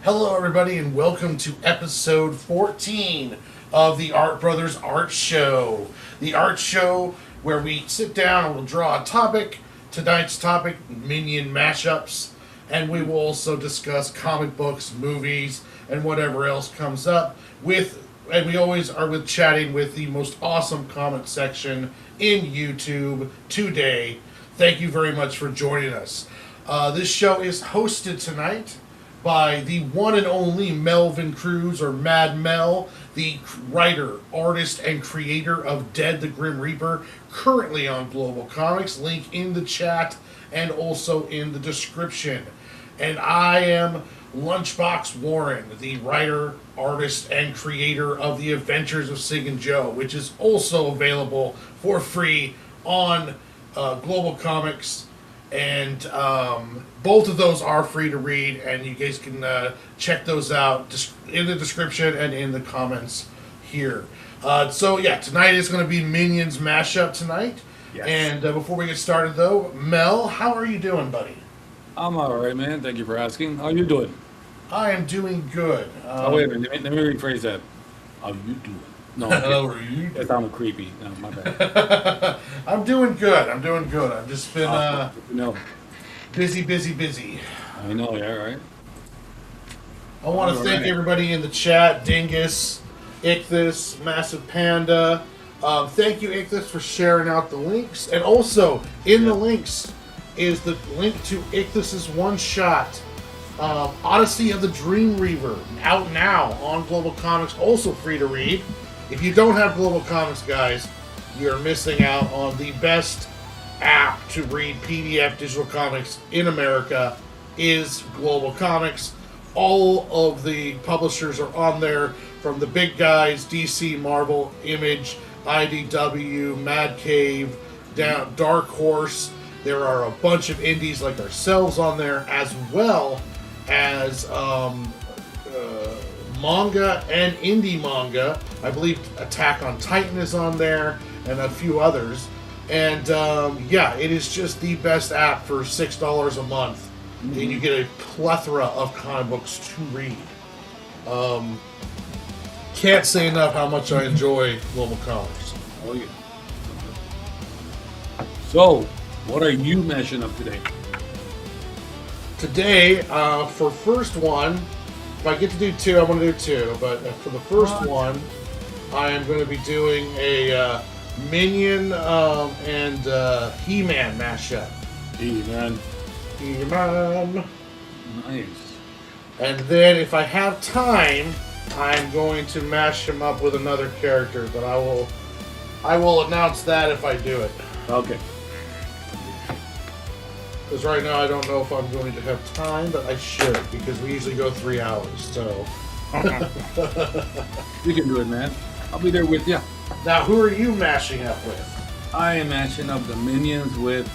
Hello, everybody, and welcome to episode 14 of the Art Brothers Art Show. The art show where we sit down and we'll draw a topic. Tonight's topic, Minion mashups, and we will also discuss comic books, movies, and whatever else comes up. And we always are chatting with the most awesome comment section in YouTube today. Thank you very much for joining us. This show is hosted tonight by the one and only Melvin Cruz, or Mad Mel, the writer, artist, and creator of Dead the Grim Reaper, currently on Global Comics. Link in the chat and also in the description. And I am LunchBox Warren, the writer, artist, and creator of The Adventures of Sig and Joe, which is also available for free on Global Comics. And both of those are free to read, and you guys can check those out in the description and in the comments here. Tonight is going to be Minions mashup tonight. Yes. And before we get started, though, Mel, how are you doing, buddy? I'm all right, man. Thank you for asking. How you doing? I am doing good. Wait a minute. Let me rephrase that. How you doing? No, how are you? That sounded creepy. No, my bad. I'm doing good. I've just been busy. I know, yeah, right? I want to thank everybody in the chat. Dingus, Ichthus, Massive Panda. Thank you, Ichthus, for sharing out the links. And also, in the links is the link to Ichthus's one-shot, Odyssey of the Dream Reaver, out now on Global Comics, also free to read. If you don't have Global Comics, guys, you're missing out on the best app to read PDF digital comics in America is Global Comics. All of the publishers are on there, from the big guys, DC, Marvel, Image, IDW, Mad Cave, down Dark Horse. There are a bunch of indies like ourselves on there, as well as manga and indie manga. I believe Attack on Titan is on there, and a few others. And it is just the best app for $6 a month. And you get a plethora of comic books to read. Can't say enough how much I enjoy Global Comics. Oh, yeah. So, what are you mashing up today? Today, for first one, if I get to do two, I'm going to do two. But for the first one, I am going to be doing a Minion and He-Man mashup. He-Man. He-Man. Nice. And then, if I have time, I'm going to mash him up with another character. But I will announce that if I do it. Okay. Because right now I don't know if I'm going to have time, but I should, because we usually go 3 hours, so. You can do it, man. I'll be there with you. Now, who are you mashing up with? I am mashing up the Minions with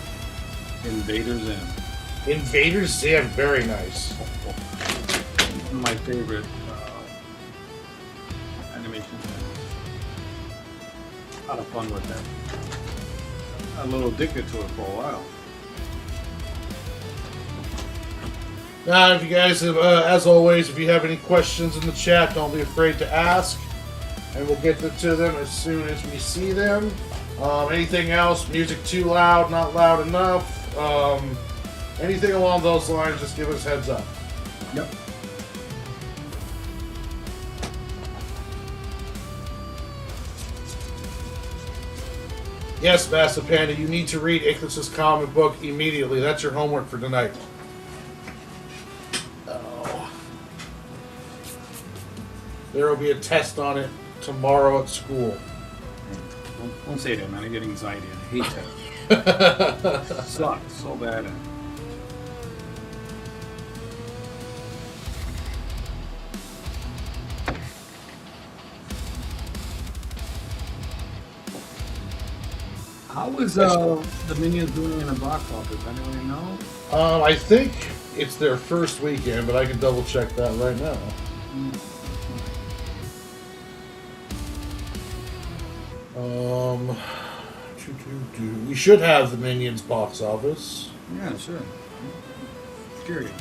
Invader Zim. Invader Zim, very nice. One of my favorite animations. A lot of fun with that. A little addicted to it for a while. Now, if you guys have, as always, if you have any questions in the chat, don't be afraid to ask, and we'll get to them as soon as we see them. Anything else? Music too loud, not loud enough? Anything along those lines, just give us heads up. Yep. Yes, Massive Panda, you need to read Ichthus's comic book immediately. That's your homework for tonight. There will be a test on it tomorrow at school. Don't say that, man. I get anxiety. I hate that. Sucks so bad. How is the Minions doing in the box office? Anyone know? I think it's their first weekend, but I can double check that right now. We should have the Minions box office. Yeah, sure. Curious.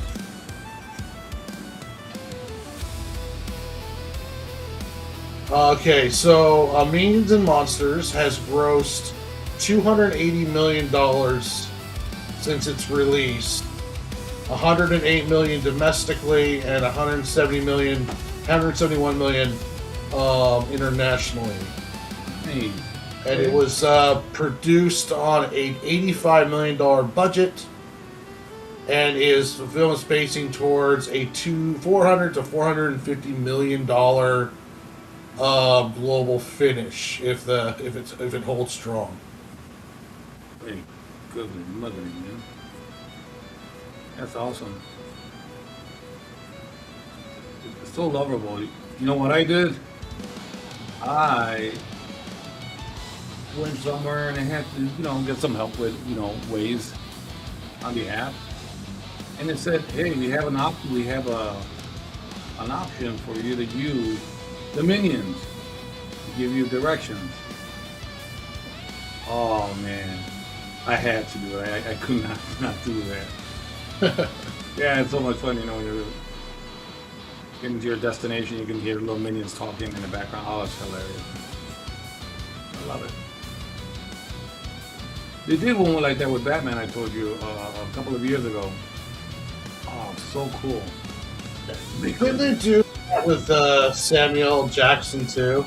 Okay, so Minions and Monsters has grossed $280 million since its release, 108 million domestically, and 171 million internationally. Hey, And it was produced on an $85 million budget, and the film is spacing towards a 400 to 450 million dollar global finish if it holds strong. hey, good mother, man. That's awesome. It's so lovable. You know what I did? I went somewhere and I had to, get some help with, ways on the app. And it said, hey, we have an option for you to use the minions to give you directions. Oh man, I had to do it. I could not do that. Yeah, it's so much fun, when you're getting to your destination, you can hear little minions talking in the background. Oh, it's hilarious. I love it. They did one like that with Batman, I told you, a couple of years ago. Oh, so cool. Couldn't they do that with Samuel Jackson too?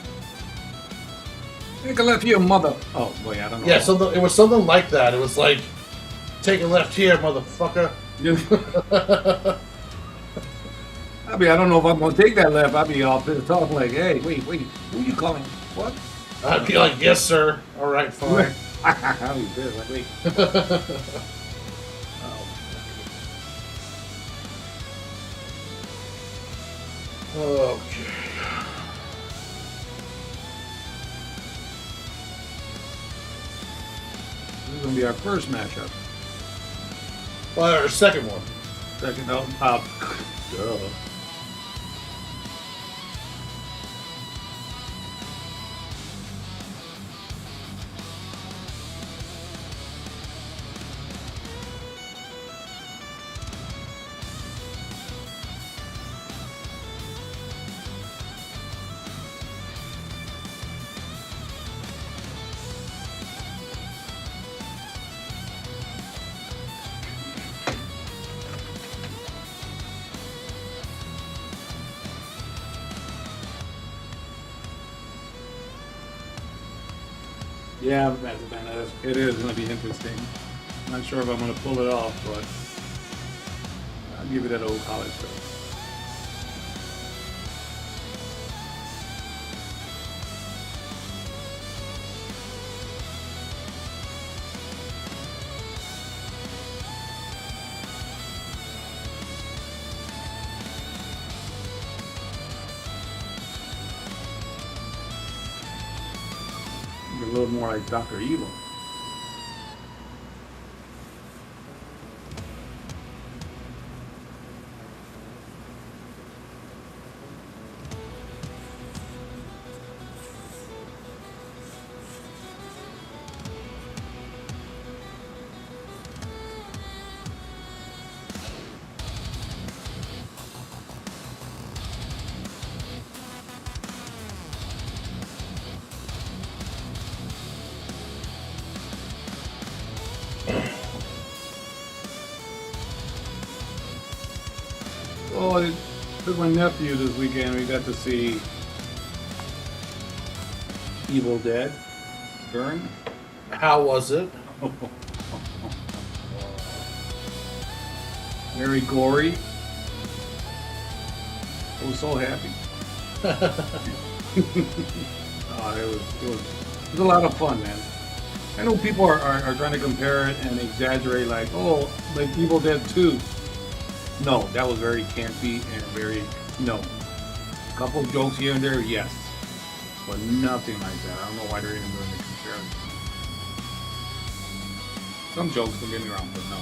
Take a left here, mother. Oh, boy, I don't know. Yeah, so it was something like that. It was like, take a left here, motherfucker. I don't know if I'm going to take that left. I'd be all pissed off like, hey, wait, who you calling? What? I'd be like, yes, sir. All right, fine. I'd be pissed like, wait. Okay. This is going to be our first matchup. Well, our second one. Second, no, duh. Yeah, it is going to be interesting. I'm not sure if I'm going to pull it off, but I'll give it that old college try. A little more like Dr. Evil. Oh, I took my nephew this weekend. We got to see Evil Dead Burn. How was it? Very gory. I was so happy. It was a lot of fun, man. I know people are trying to compare it and exaggerate, like, oh, like Evil Dead 2. No, that was very campy and very, no. A couple jokes here and there, yes. But nothing like that. I don't know why they're even doing the comparison. Some jokes, don't get me wrong, but no.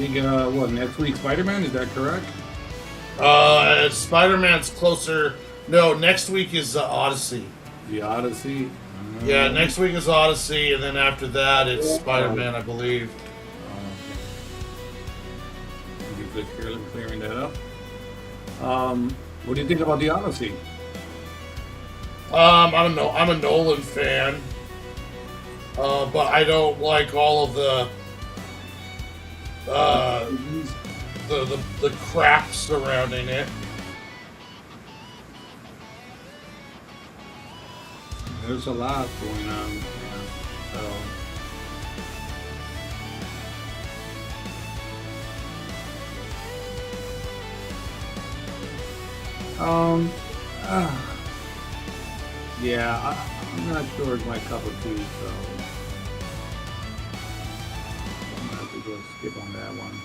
think what next week Spider-Man, is that correct? Spider-Man's closer. No, next week is Odyssey. The Odyssey. Yeah, next week is Odyssey, and then after that it's Spider-Man, I believe. Okay. Clearing that up. What do you think about the Odyssey? I don't know. I'm a Nolan fan, but I don't like all of the crap surrounding it. There's a lot going on. Yeah. I'm not sure it's my cup of tea, so I'm gonna have to go skip on that one.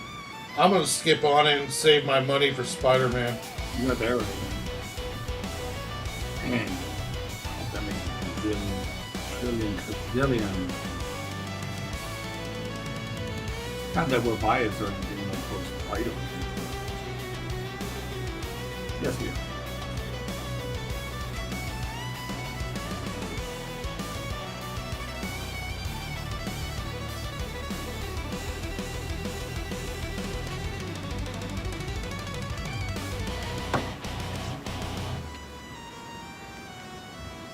I'm gonna skip on it and save my money for Spider-Man. You got that right, man. Man, that means trillion. Not that we're biased or anything, of course, Spider-Man. Yes, we are.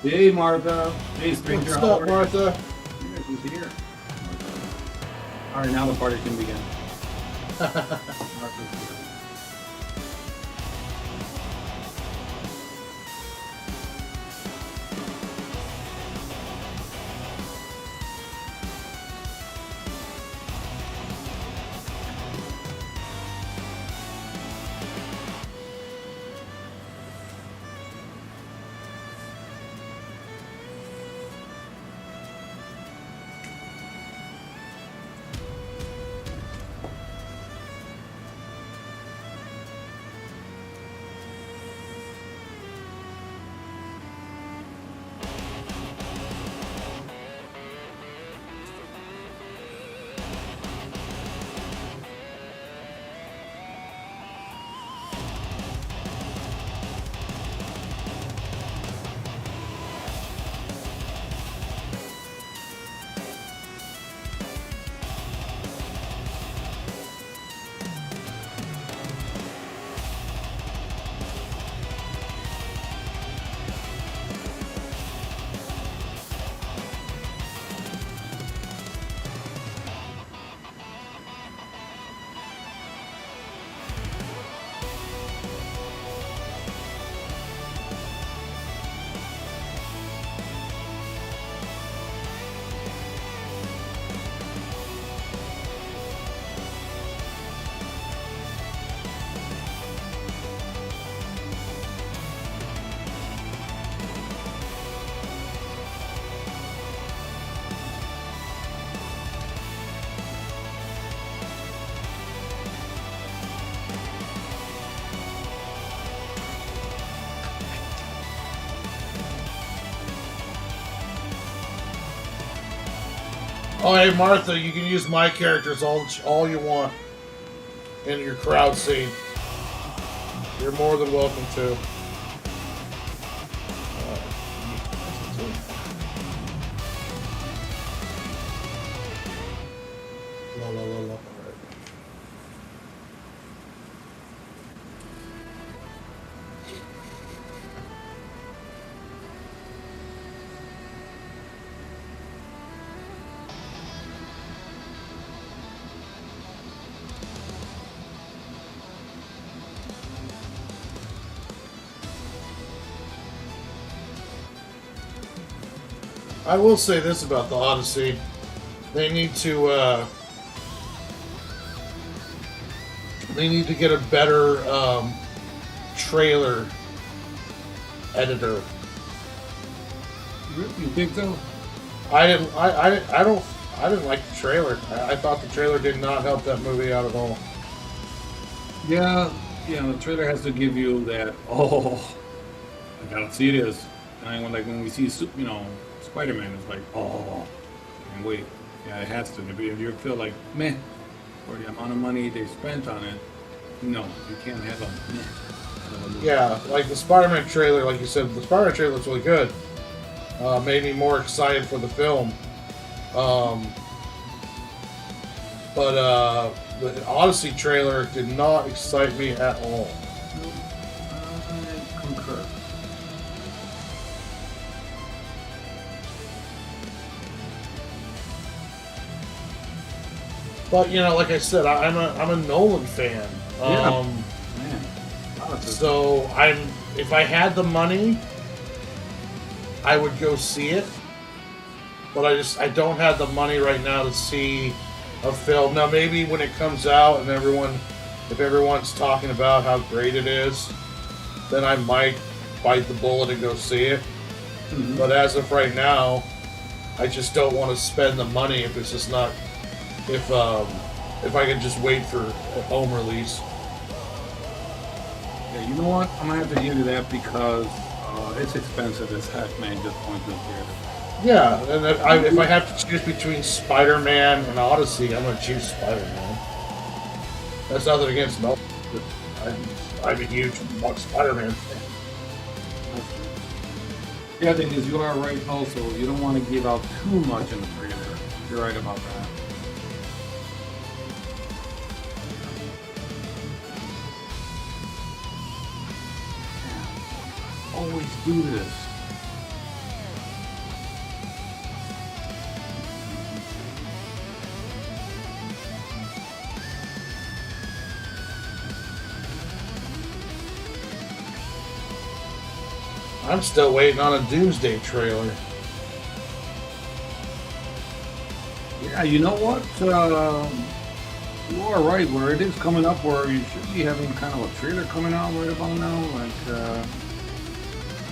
Hey, Martha. Hey, stranger. What's up, Martha? Yeah, she's here. All right, now the party can begin. Martha's here. Oh, hey, Martha, you can use my characters all you want in your crowd scene. You're more than welcome to. La la la la. All right. I will say this about the Odyssey. They need to get a better trailer editor. You think so? I didn't like the trailer. I thought the trailer did not help that movie out at all. Yeah, the trailer has to give you that. Oh, I gotta see this. And when we see Spider-Man, it's like, oh, and wait, yeah, it has to. If you feel like meh, for the amount of money they spent on it, no, you can't have a meh out of a movie. Yeah, like the Spider-Man trailer, like you said, the Spider-Man trailer looks really good. Made me more excited for the film. Um, but the Odyssey trailer did not excite me at all. No, I concur. But you know, like I said, I'm a Nolan fan. Yeah. Man, wow, So if I had the money, I would go see it. But I don't have the money right now to see a film. Now maybe when it comes out and if everyone's talking about how great it is, then I might bite the bullet and go see it. Mhm. But as of right now, I just don't want to spend the money if it's just not if I can just wait for a home release. Yeah, you know what? I'm gonna have to give you that because it's expensive as heck, man. Just going to the theater. Yeah, and if I have to choose between Spider-Man and Odyssey, I'm going to choose Spider-Man. That's nothing against Melvin. I'm a huge Spider-Man fan. Yeah, the thing is, you are right. Also, you don't want to give out too much in the theater. You're right about that. Always do this. I'm still waiting on a Doomsday trailer. Yeah, you know what? You are right. Where it is coming up, where you should be having kind of a trailer coming out right about now, like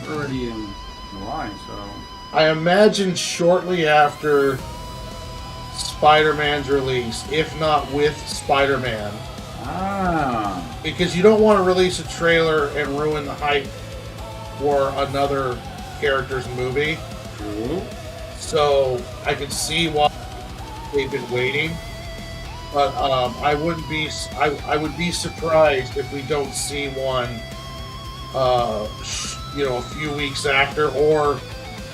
already in July. So I imagine shortly after Spider-Man's release, if not with Spider-Man, because you don't want to release a trailer and ruin the hype for another character's movie. true. So I can see why they've been waiting, but I wouldn't be. I would be surprised if we don't see one. A few weeks after, or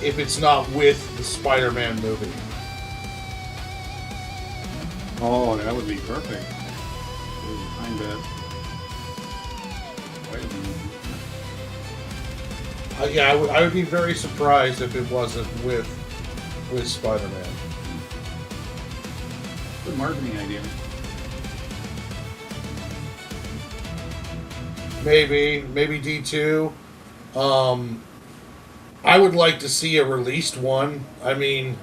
if it's not with the Spider-Man movie. Oh, that would be perfect. I bet. Wait a minute. Yeah, I would be very surprised if it wasn't with Spider-Man. Good marketing idea. Maybe D2. I would like to see a released one. I mean,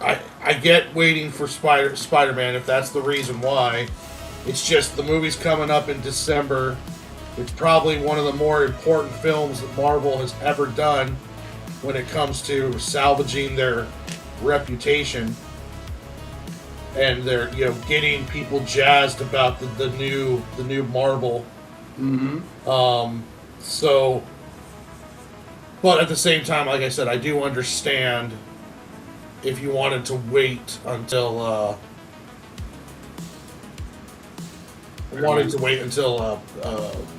I get waiting for Spider-Man if that's the reason why. It's just the movie's coming up in December. It's probably one of the more important films that Marvel has ever done when it comes to salvaging their reputation, and they're getting people jazzed about the new Marvel. Mm-hmm. So, but at the same time, like I said, I do understand if you wanted to wait until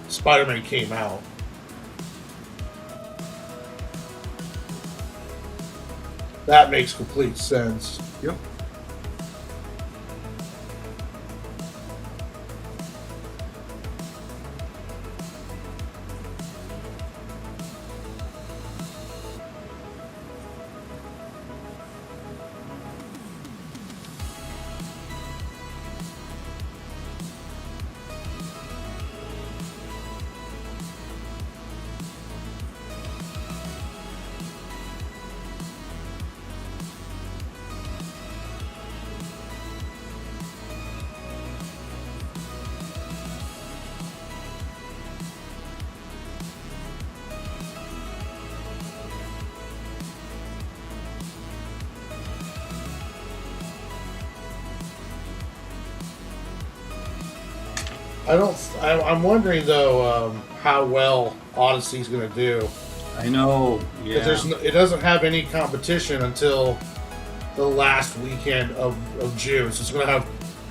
Spider-Man came out. That makes complete sense. Yep. I'm wondering though how well Odyssey's going to do. I know. Yeah. Because it doesn't have any competition until the last weekend of June. So it's going to have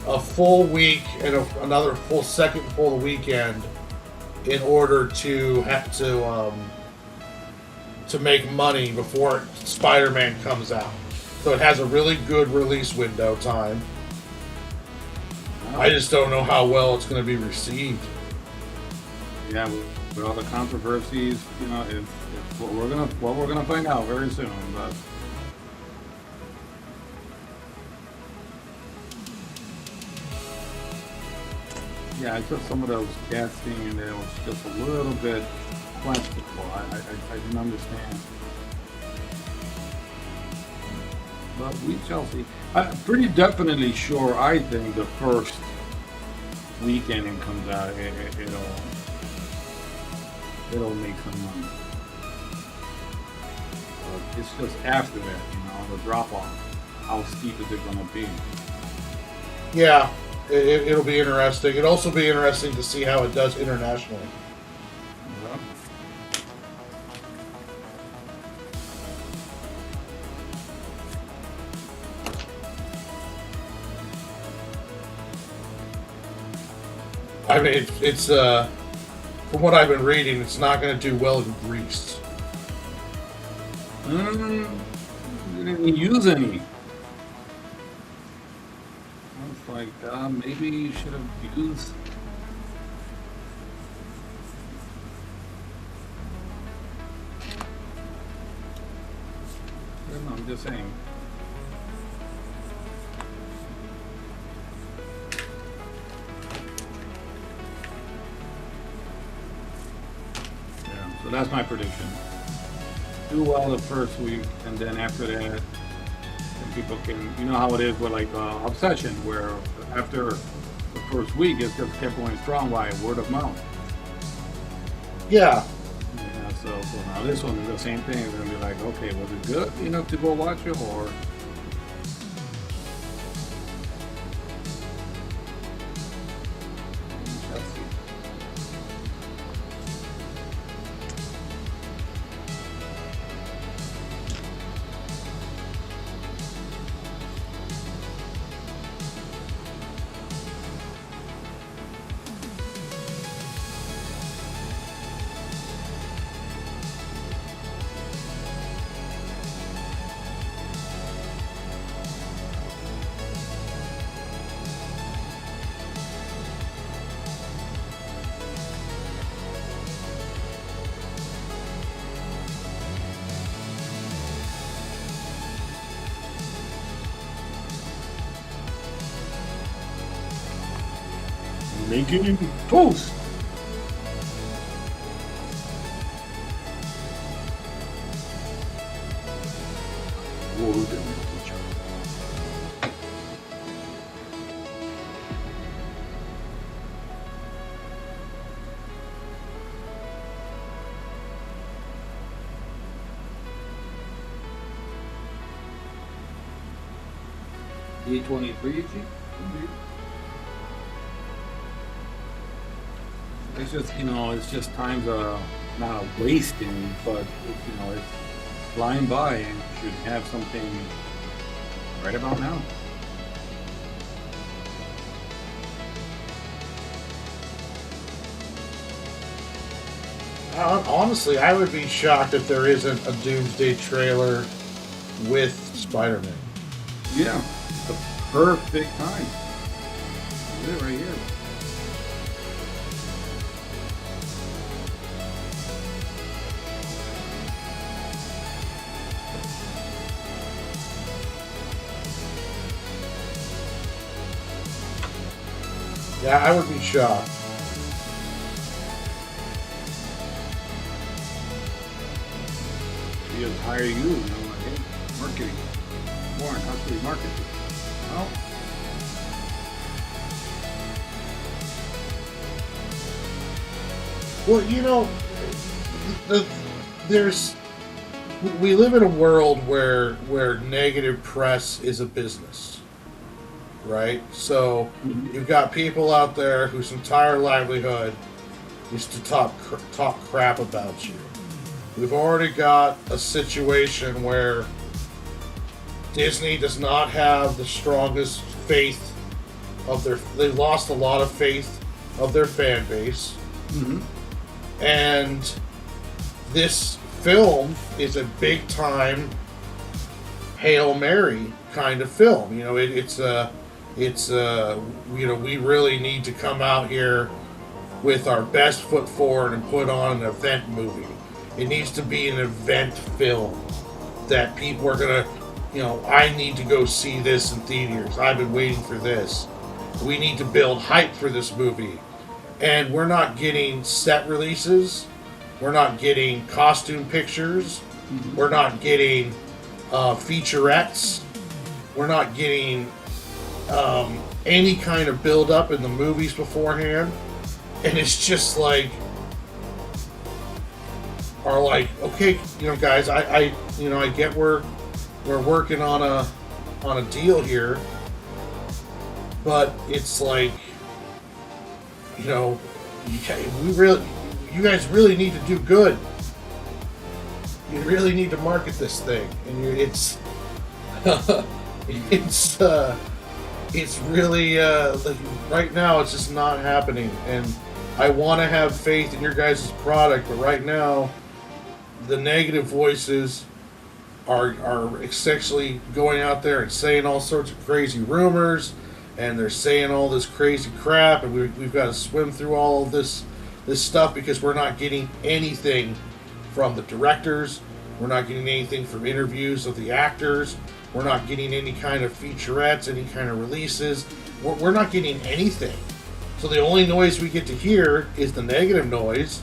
a full week and another full second full weekend in order to have to make money before Spider-Man comes out. So it has a really good release window time. I just don't know how well it's going to be received. Yeah, with all the controversies, it's what we're gonna find out very soon. But yeah, I took some of those casting and it was just a little bit questionable. I didn't understand. But we shall see. I'm pretty definitely sure. I think the first weekend it comes out, it'll make some money. But it's just after that, the drop off. How steep is it going to be? Yeah, it'll be interesting. It'll also be interesting to see how it does internationally. Yeah. I mean, it's from what I've been reading, it's not going to do well in Greece. You didn't use any. I was like, maybe you should have used. I don't know, I'm just saying. Yeah, so that's my prediction. Do well the first week, and then after that, then people can, how it is with like Obsession, where after the first week, it's just kept going strong by word of mouth. Yeah. Yeah, so now this one is the same thing. It's gonna be like, okay, was it good enough to go watch it, or? Let's see. Making toast. E23, It's just, it's just time's not a wasting, but it's flying by, and you should have something right about now. Honestly, I would be shocked if there isn't a Doomsday trailer with Spider-Man. Yeah, the perfect time. Look at it right here. Yeah, I would be shocked. He just hire you, like, hey, marketing. Warren, how should we market this? Well, there's we live in a world where negative press is a business, right? So you've got people out there whose entire livelihood is to talk crap about you. We've already got a situation where Disney does not have the strongest faith of their. They lost a lot of faith of their fan base, and this film is a big time Hail Mary kind of film. You know, it's you know, we really need to come out here with our best foot forward and put on an event movie. It needs to be an event film that people are gonna, you know, I need to go see this in theaters. I've been waiting for this. We need to build hype for this movie. And we're not getting set releases. We're not getting costume pictures. We're not getting featurettes. We're not getting any kind of build up in the movies beforehand. And it's just like, are like, okay, you know, guys, I you know, I get we're working on a deal here, but it's like, you know, you guys really need to do good. You really need to market this thing, and it's it's really like right now it's just not happening. And I want to have faith in your guys' product, but right now the negative voices are essentially going out there and saying all sorts of crazy rumors, and they're saying all this crazy crap, and we've got to swim through all of this stuff because we're not getting anything from the directors. We're not getting anything from interviews of the actors. We're not getting any kind of featurettes, any kind of releases. We're not getting anything. So the only noise we get to hear is the negative noise.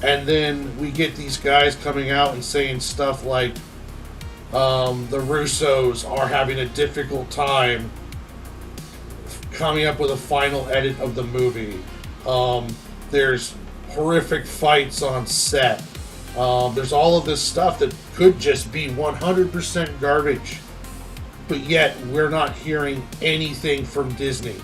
And then we get these guys coming out and saying stuff like the Russos are having a difficult time coming up with a final edit of the movie. There's horrific fights on set. There's all of this stuff that could just be 100% garbage. But yet, we're not hearing anything from Disney.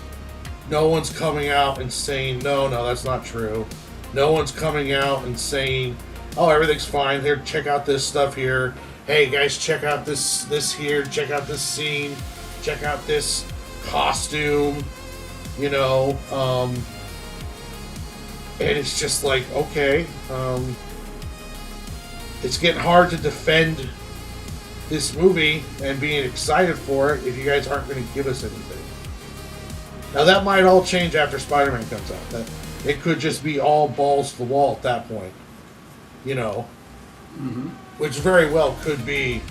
No one's coming out and saying, no, that's not true. No one's coming out and saying, oh, everything's fine. Here, check out this stuff here. Hey, guys, check out this here. Check out this scene. Check out this costume. You know, and it's just like, okay, it's getting hard to defend this movie and being excited for it if you guys aren't going to give us anything. Now that might all change after Spider-Man comes out. That it could just be all balls to the wall at that point, you know, which very well could be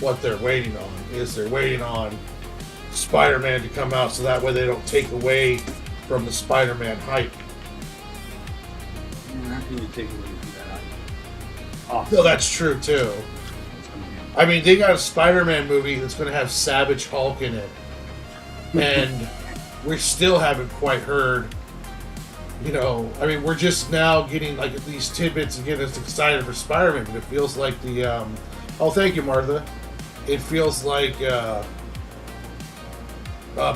what they're waiting on. Is they're waiting on Spider-Man to come out so that way they don't take away from the Spider-Man hype. How can you take away from that hype? No, that's true too. I mean, they got a Spider-Man movie that's going to have Savage Hulk in it, and we still haven't quite heard. You know, I mean, we're just now getting like these tidbits and getting us excited for Spider-Man, but it feels like the oh, thank you, Martha. It feels like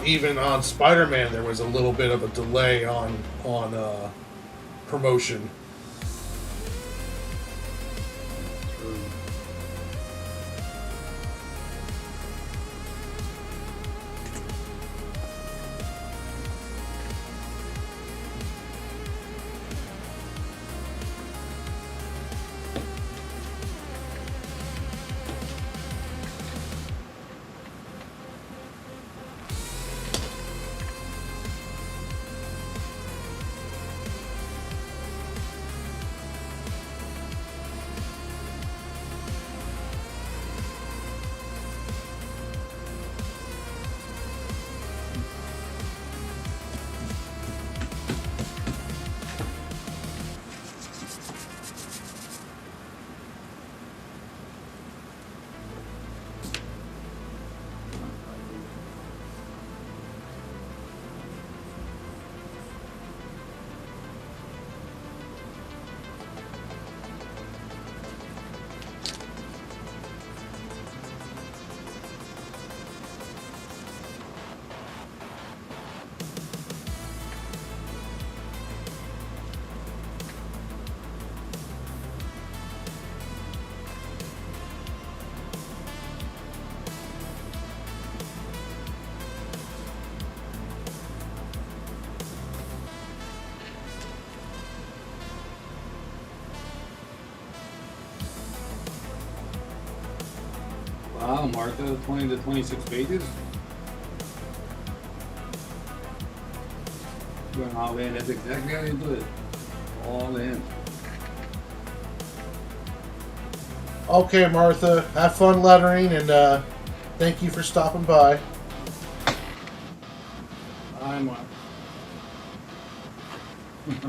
even on Spider-Man there was a little bit of a delay on promotion. Wow, Martha, 20 to 26 pages. Going all in. That's exactly how you do it. All in. Okay, Martha, have fun lettering, and thank you for stopping by. I'm.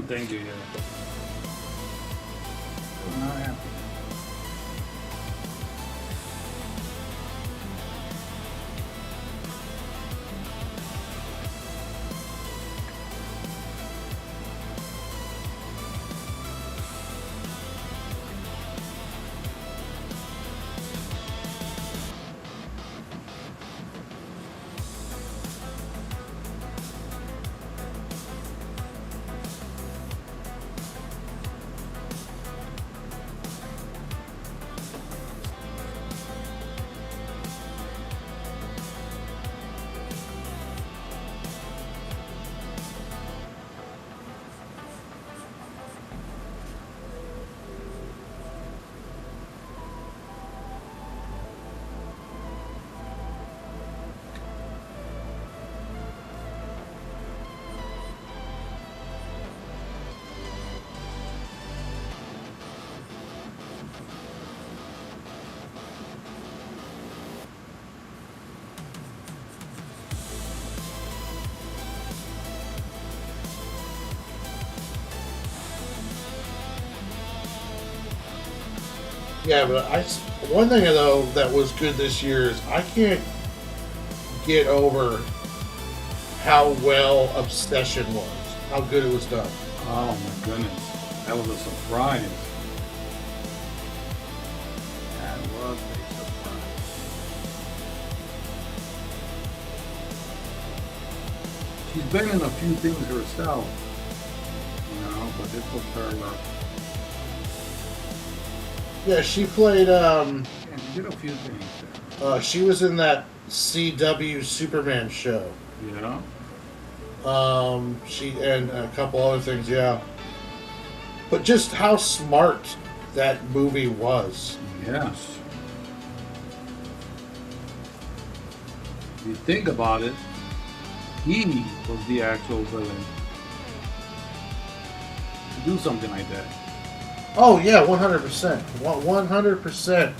Thank you. Yeah. Not happy. Yeah, but one thing though that was good this year is I can't get over how well Obsession was, how good it was done. Oh my goodness. That was a surprise. That was a surprise. She's been in a few things herself, but this was her. Yeah, she played. Yeah, she did a few things there. She was in that CW Superman show. Yeah. She and a couple other things. Yeah. But just how smart that movie was. Yes. If you think about it, he was the actual villain. To do something like that. Oh yeah, 100%. 100%.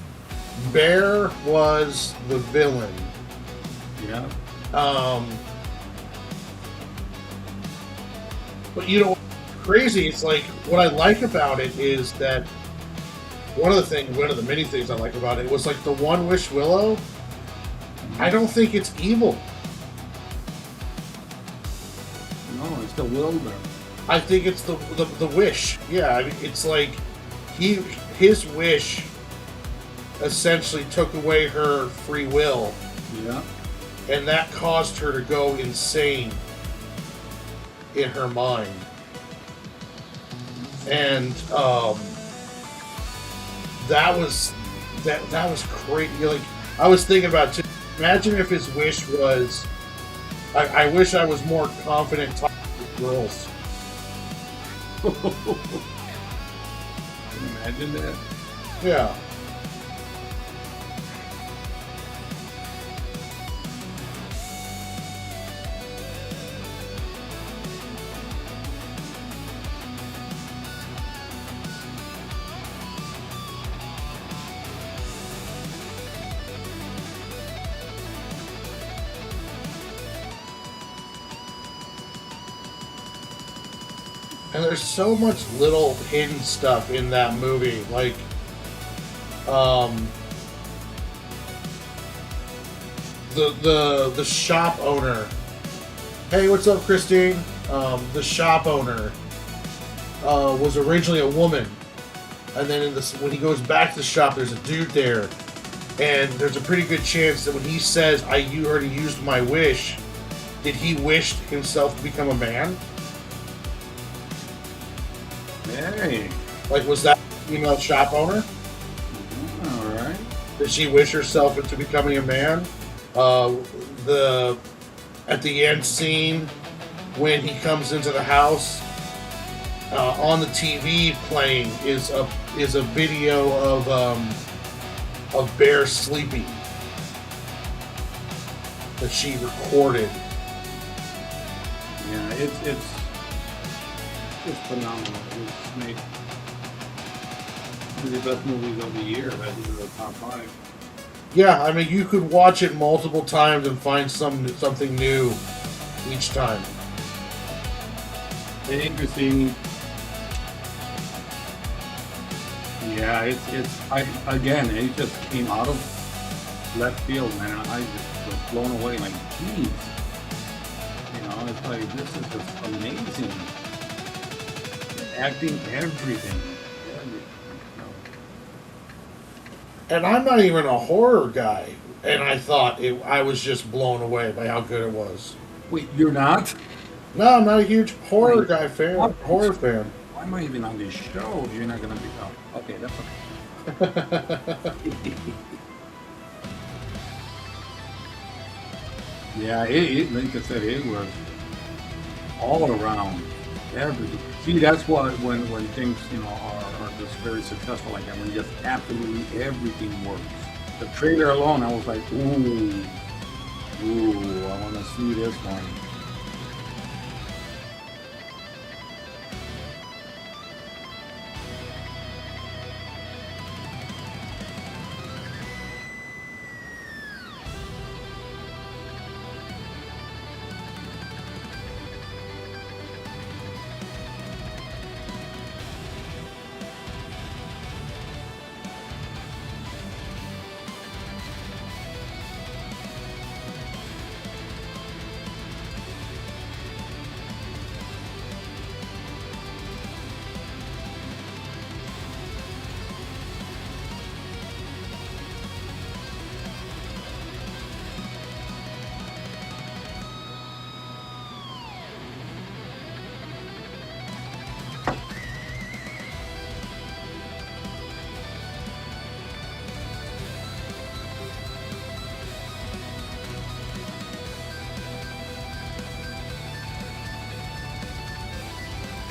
Bear was the villain. Yeah. But you know, crazy. It's like what I like about it is that one of the many things I like about it was like the One Wish Willow. I don't think it's evil. No, it's the wilder. I think it's the wish. Yeah, I mean, it's like his wish essentially took away her free will. Yeah. And that caused her to go insane in her mind. And that was crazy. Like I was thinking about too. Imagine if his wish was, I wish I was more confident talking to girls. Can you imagine that? Yeah. And there's so much little hidden stuff in that movie, like, the shop owner. Hey, what's up, Christine? The shop owner was originally a woman, and then when he goes back to the shop, there's a dude there, and there's a pretty good chance that when he says, "You already used my wish," did he wish himself to become a man? Hey. Like, was that female shop owner? All right. Did she wish herself into becoming a man? At the end scene when he comes into the house, on the TV playing is a video of Bear sleeping. that she recorded. Yeah, it's phenomenal. It's made one of the best movies of the year. I think it's the top 5. Yeah, I mean, you could watch it multiple times and find something new each time. Interesting. Yeah, again, it just came out of left field, man. I just was blown away. Like, geez, it's like this is just amazing. Acting, everything. And I'm not even a horror guy, and I thought I was just blown away by how good it was. Wait, you're not? No, I'm not a huge horror horror fan. Why am I even on this show if you're not gonna be? Oh, okay, that's okay. Yeah, like I said, it was all around everything. See, that's what when things are just very successful like that, when just absolutely everything works. The trailer alone, I was like, ooh, I want to see this one.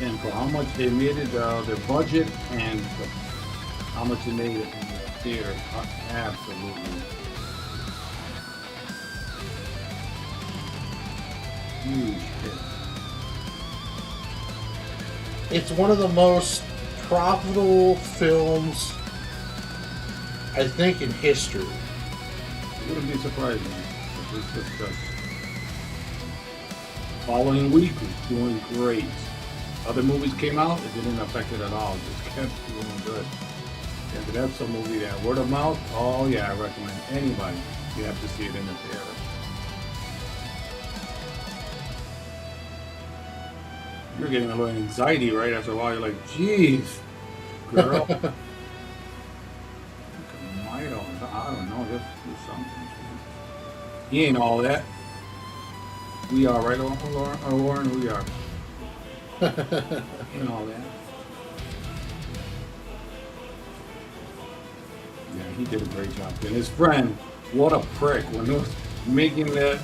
And for how much they made it, their budget and how much they made it in the theater, absolutely huge hit. It's one of the most profitable films, I think, in history. It wouldn't be surprising if it's just following week was doing great. Other movies came out, it didn't affect it at all. It just kept doing good. Yeah, but that's a movie that word of mouth. Oh yeah, I recommend anybody. You have to see it in the theater. You're getting a little anxiety right after a while. You're like, geez, girl. I don't know, just do something. He ain't all that. We are, right, Lauren? We are. And all that. Yeah, he did a great job. And his friend, what a prick when he was making that,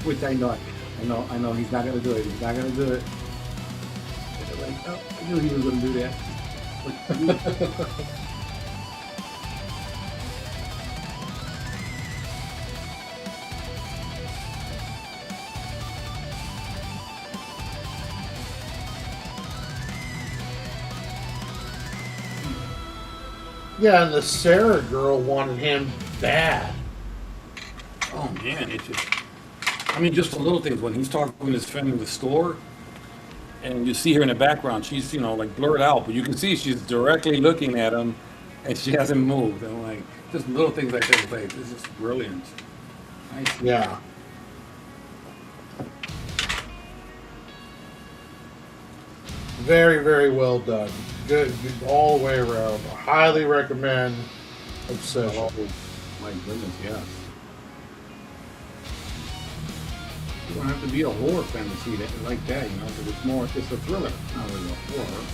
which I know he's not gonna do it. He's not gonna do it. And like, oh, I knew he was gonna do that. Yeah, and the Sarah girl wanted him bad. Oh man, just the little things when he's talking with his friend in the store, and you see her in the background, she's like blurred out, but you can see she's directly looking at him, and she hasn't moved. And like just little things like that, like this is brilliant. Nice. Yeah. Very, very well done. Good all the way around. Highly recommend Obsession. Oh, my goodness, yes. You don't have to be a horror fan to see that like that, because it's a thriller, not really a horror.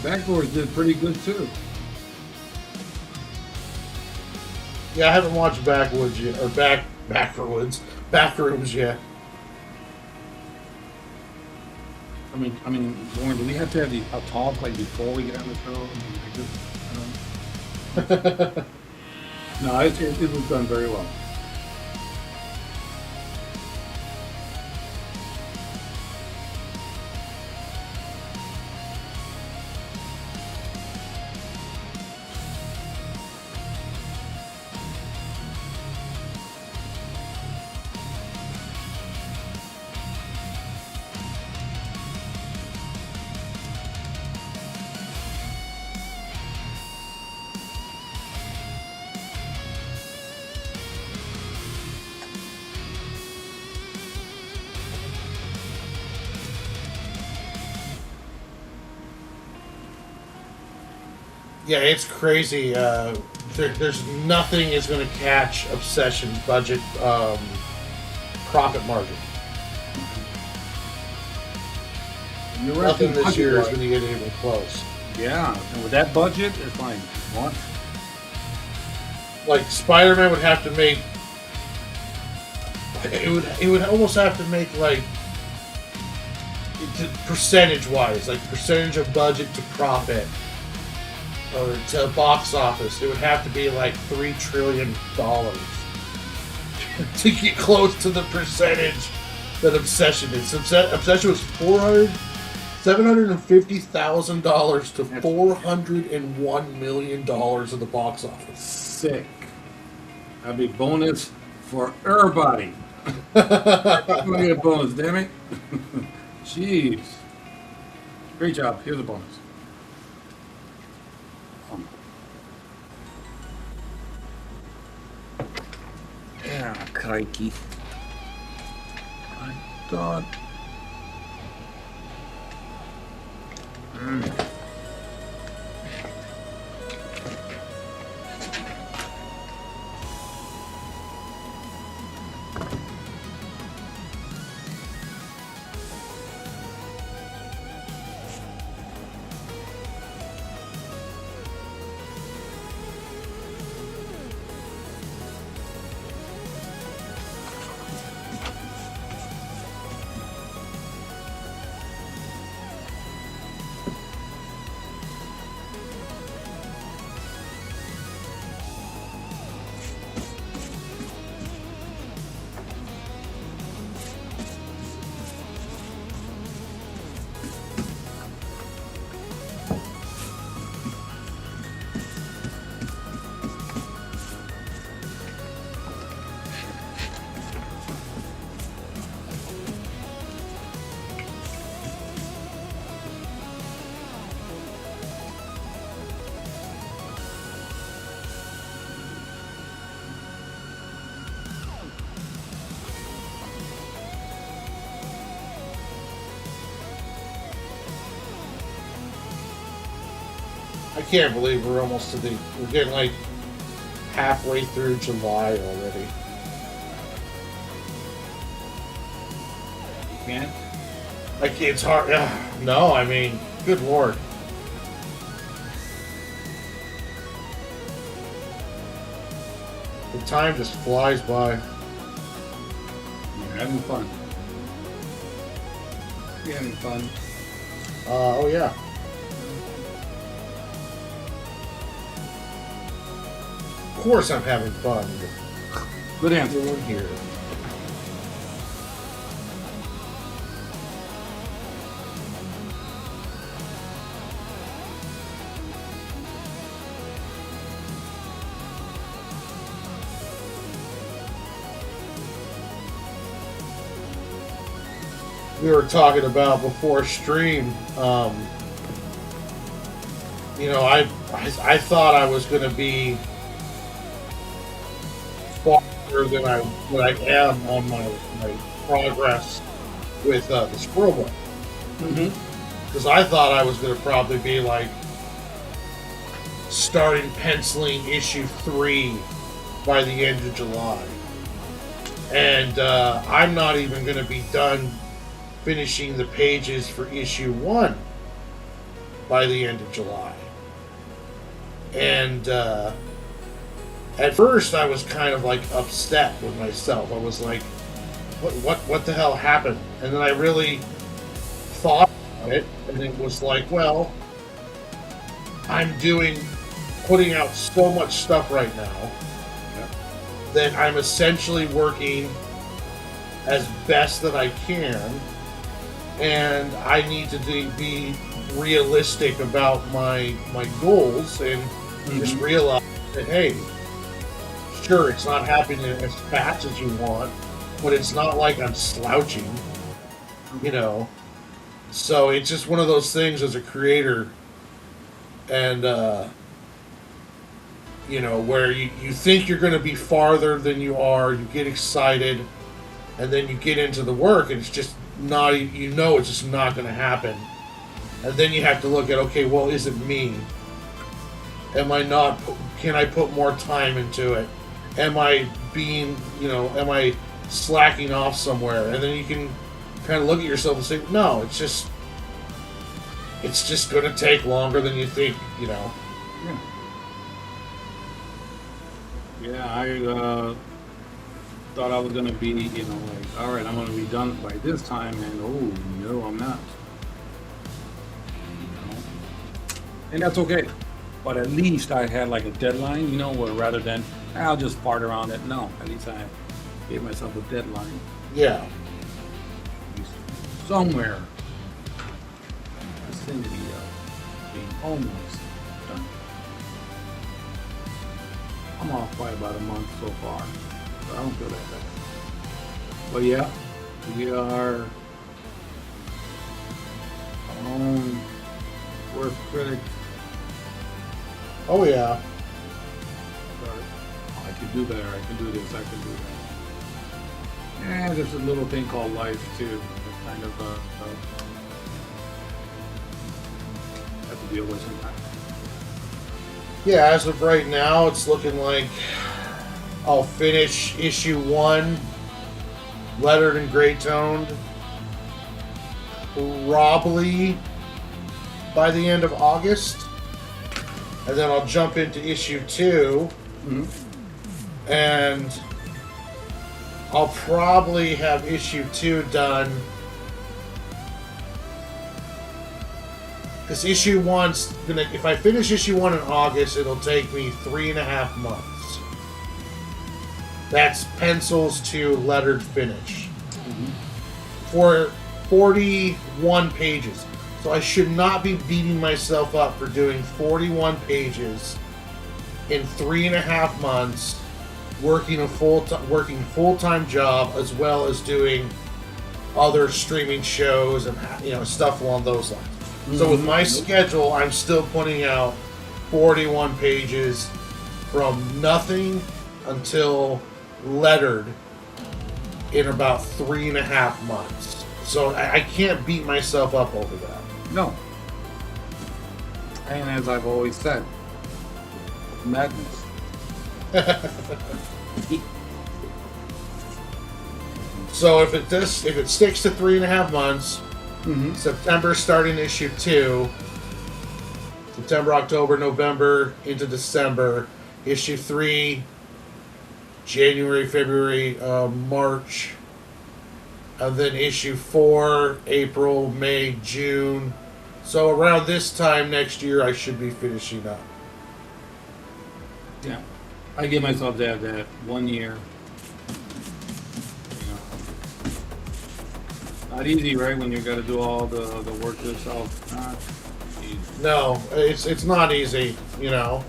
Backdoors did pretty good too. Yeah, I haven't watched Backwoods yet, or Backrooms yet. I mean, Lauren, do we have to have a talk like before we get on the show? No, it was done very well. Yeah, it's crazy. There's nothing is going to catch Obsession's budget profit margin. You're right. Nothing this year is going to get even close. Yeah, and with that budget, it's like what? Like Spider-Man would have to make. It would almost have to make like percentage wise, like percentage of budget to profit. Or to box office, it would have to be like $3 trillion to get close to the percentage that Obsession is. Obsession was $750,000 to $401 million at the box office. Sick. That'd be bonus for everybody. Everybody get a bonus, damn it. Jeez. Great job. Here's a bonus. Yeah, crikey. I thought. I can't believe we're getting like halfway through July already. You can't? Like it's hard. No, I mean, good lord. The time just flies by. You're having fun. You're having fun. Oh yeah. Of course I'm having fun. Good answer. Doing here. We were talking about before stream. You know, I thought I was going to be farther than I am on my progress with the Squirrel Boy. Because I thought I was going to probably be like starting penciling issue 3 by the end of July, and I'm not even going to be done finishing the pages for issue 1 by the end of July. And at first I was kind of like upset with myself. I was like, what the hell happened? And then I really thought about it, and it was like, well, I'm putting out so much stuff right now that I'm essentially working as best that I can, and I need to be realistic about my goals and just realize that, hey, sure, it's not happening as fast as you want, but it's not like I'm slouching, you know. So it's just one of those things as a creator, and you know, where you think you're going to be farther than you are, you get excited, and then you get into the work, and it's just not, you know, it's just not going to happen. And then you have to look at, okay, well, is it me? Am I not, can I put more time into it? Am I being, you know, am I slacking off somewhere? And then you can kind of look at yourself and say, no, it's just going to take longer than you think, you know. Yeah, I thought I was going to be, you know, like, all right, I'm going to be done by this time, and oh, no, I'm not. You know? And that's okay. But at least I had like a deadline, you know, where rather than, I'll just fart around it. No, at least I gave myself a deadline. Yeah. Somewhere in the vicinity of being almost done. I'm off by about a month so far, so I don't feel that bad. But yeah, we are our own worst critic. Oh yeah. Sorry. I can do better. I can do this. I can do that. And there's a little thing called life too. That kind of have to deal with sometimes. Yeah, as of right now, it's looking like I'll finish issue 1, lettered and gray toned, probably by the end of August. And then I'll jump into issue 2, and I'll probably have issue 2 done. Because issue 1's gonna, if I finish issue 1 in August, it'll take me 3.5 months. That's pencils to lettered finish. For 41 pages. So I should not be beating myself up for doing 41 pages in 3.5 months, working a full-time job, as well as doing other streaming shows and, you know, stuff along those lines. So with my schedule, I'm still putting out 41 pages from nothing until lettered in about 3.5 months. So I can't beat myself up over that. No. And as I've always said, madness. So if it sticks to 3.5 months, September starting issue 2, September, October, November into December, issue 3, January, February, March, and then issue 4, April, May, June. So around this time next year, I should be finishing up. Yeah. I give myself that 1 year. You know. Not easy, right? When you got to do all the work yourself. Not easy. No, it's not easy, you know.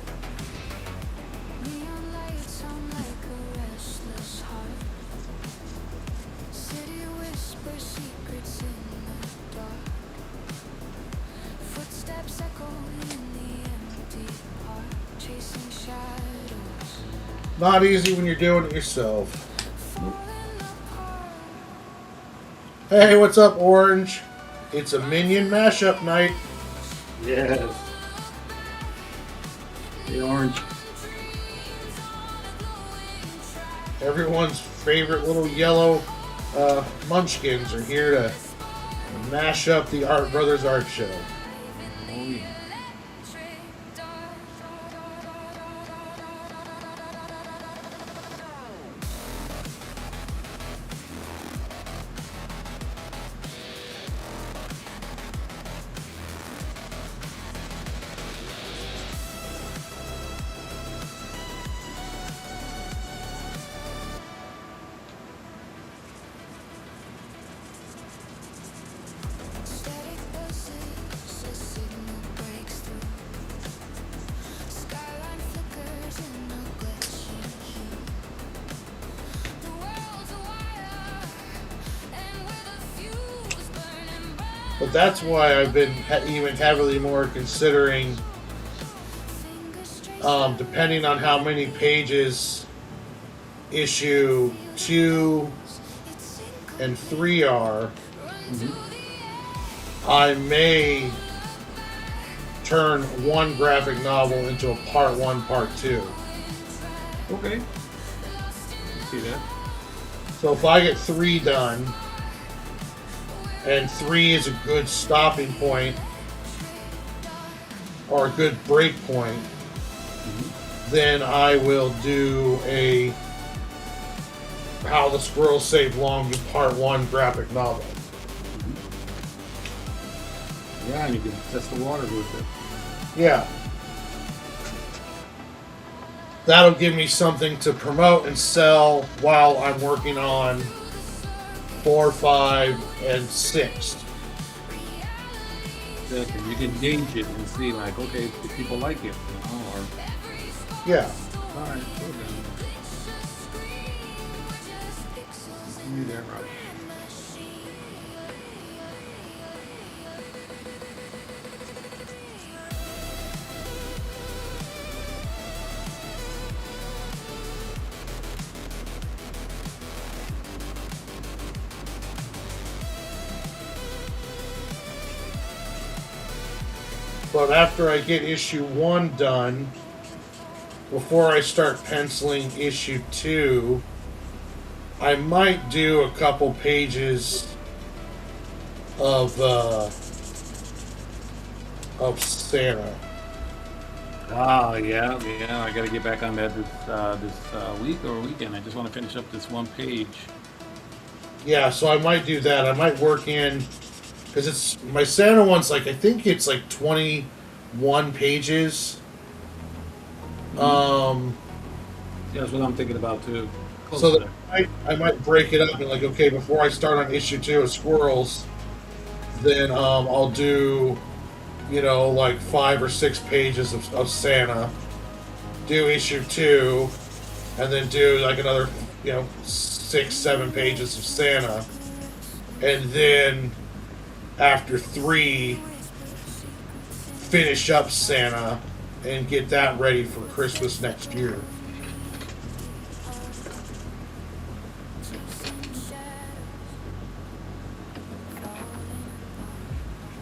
Not easy when you're doing it yourself. Hey, what's up, Orange? It's a Minion mashup night. Yes. The orange. Everyone's favorite little yellow munchkins are here to mash up the Art Brothers Art Show. Oh yeah. But that's why I've been even heavily more considering, depending on how many pages issue 2 and 3 are, I may turn one graphic novel into a part 1, part 2. Okay. See that? So if I get 3 done, and 3 is a good stopping point or a good break point, then I will do a How the Squirrels Save Longview Part 1 graphic novel. Yeah, and you can test the waters with it. Yeah. That'll give me something to promote and sell while I'm working on 4, 5, and 6. Yeah, 'cause you can gauge it and see, like, okay, if people like it, or Yeah. all right, go then. You there, Rob? But after I get issue 1 done, before I start penciling issue 2, I might do a couple pages of Santa. Oh yeah, yeah. I got to get back on that this week or weekend. I just want to finish up this one page. Yeah, so I might do that. I might work in, because it's my Santa one's like, I think it's like 21 pages. Yeah, that's what I'm thinking about too. Close So to that there. I might break it up and like, okay, before I start on issue 2 of Squirrels, then I'll do, like 5 or 6 pages of Santa, do issue 2, and then do like another, 6, 7 pages of Santa, and then after 3, finish up Santa and get that ready for Christmas next year.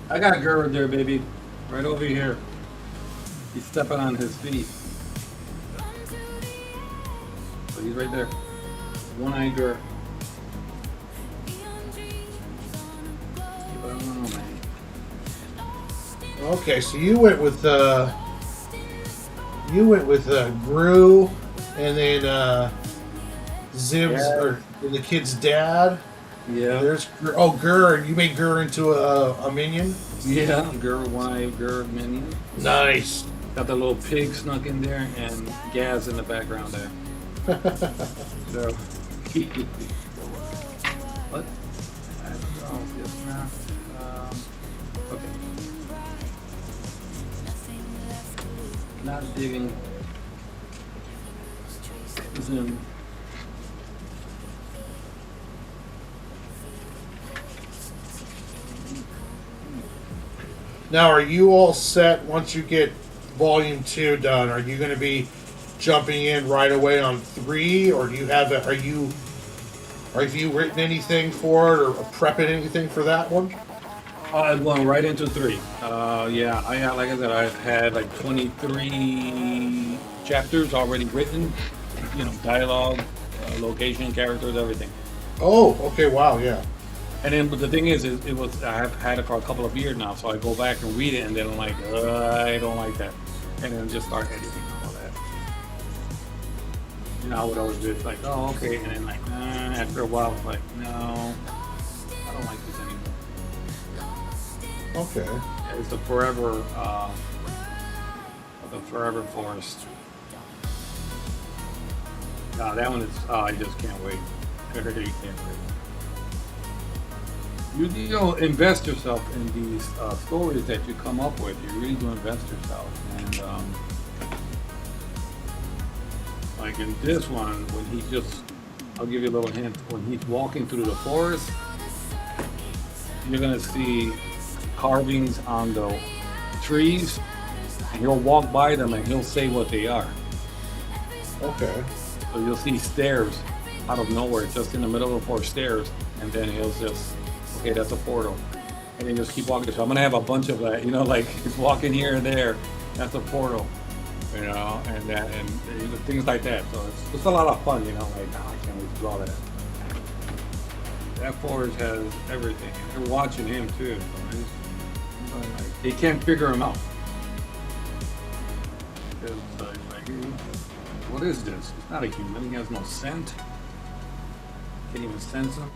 I got Gerard there, baby. Right over here. He's stepping on his feet. So he's right there. One-eyed Gerard. I don't know, man. Okay, so you went with Gru, and then Zib's or the kid's dad. Yeah. There's Gur. You made Gur into a minion. Yeah, Gerard, one-eyed Gerard minion. Nice. Got the little pig snuck in there and Gaz in the background there. So, what? I don't know. Yes, not. Okay. Not digging. Zoom. Now, are you all set once you get volume 2 done? Are you going to be jumping in right away on 3, or do you have have you written anything for it or prepping anything for that one? I'm going right into 3. Yeah, like I said, I've had like 23 chapters already written. Dialogue, location, characters, everything. Oh, okay, wow, yeah. And then, but the thing is, it was I've had it for a couple of years now, so I go back and read it, and then I'm like, I don't like that, and then just start editing all that. You know, I would always do it like, oh, okay, and then like, after a while, it's like, no, I don't like this anymore. Okay. It's the Forever Forest. No, that one is, I just can't wait. I really can't wait. You know, invest yourself in these stories that you come up with. You really do invest yourself. And like in this one, when he just, I'll give you a little hint. When he's walking through the forest, you're gonna see carvings on the trees, and he'll walk by them and he'll say what they are. Okay. So you'll see stairs out of nowhere, just in the middle of the forest, stairs, and then he'll just, okay, that's a portal. And then just keep walking. So I'm gonna have a bunch of that, you know, like he's walking here and there, that's a portal, you know, and that, and things like that. So it's a lot of fun, you know, like, oh, I can't wait to draw that. That forest has everything. And they're watching him too. So like, they can't figure him out. It's like, what is this? It's not a human. He has no scent. Can't even sense him.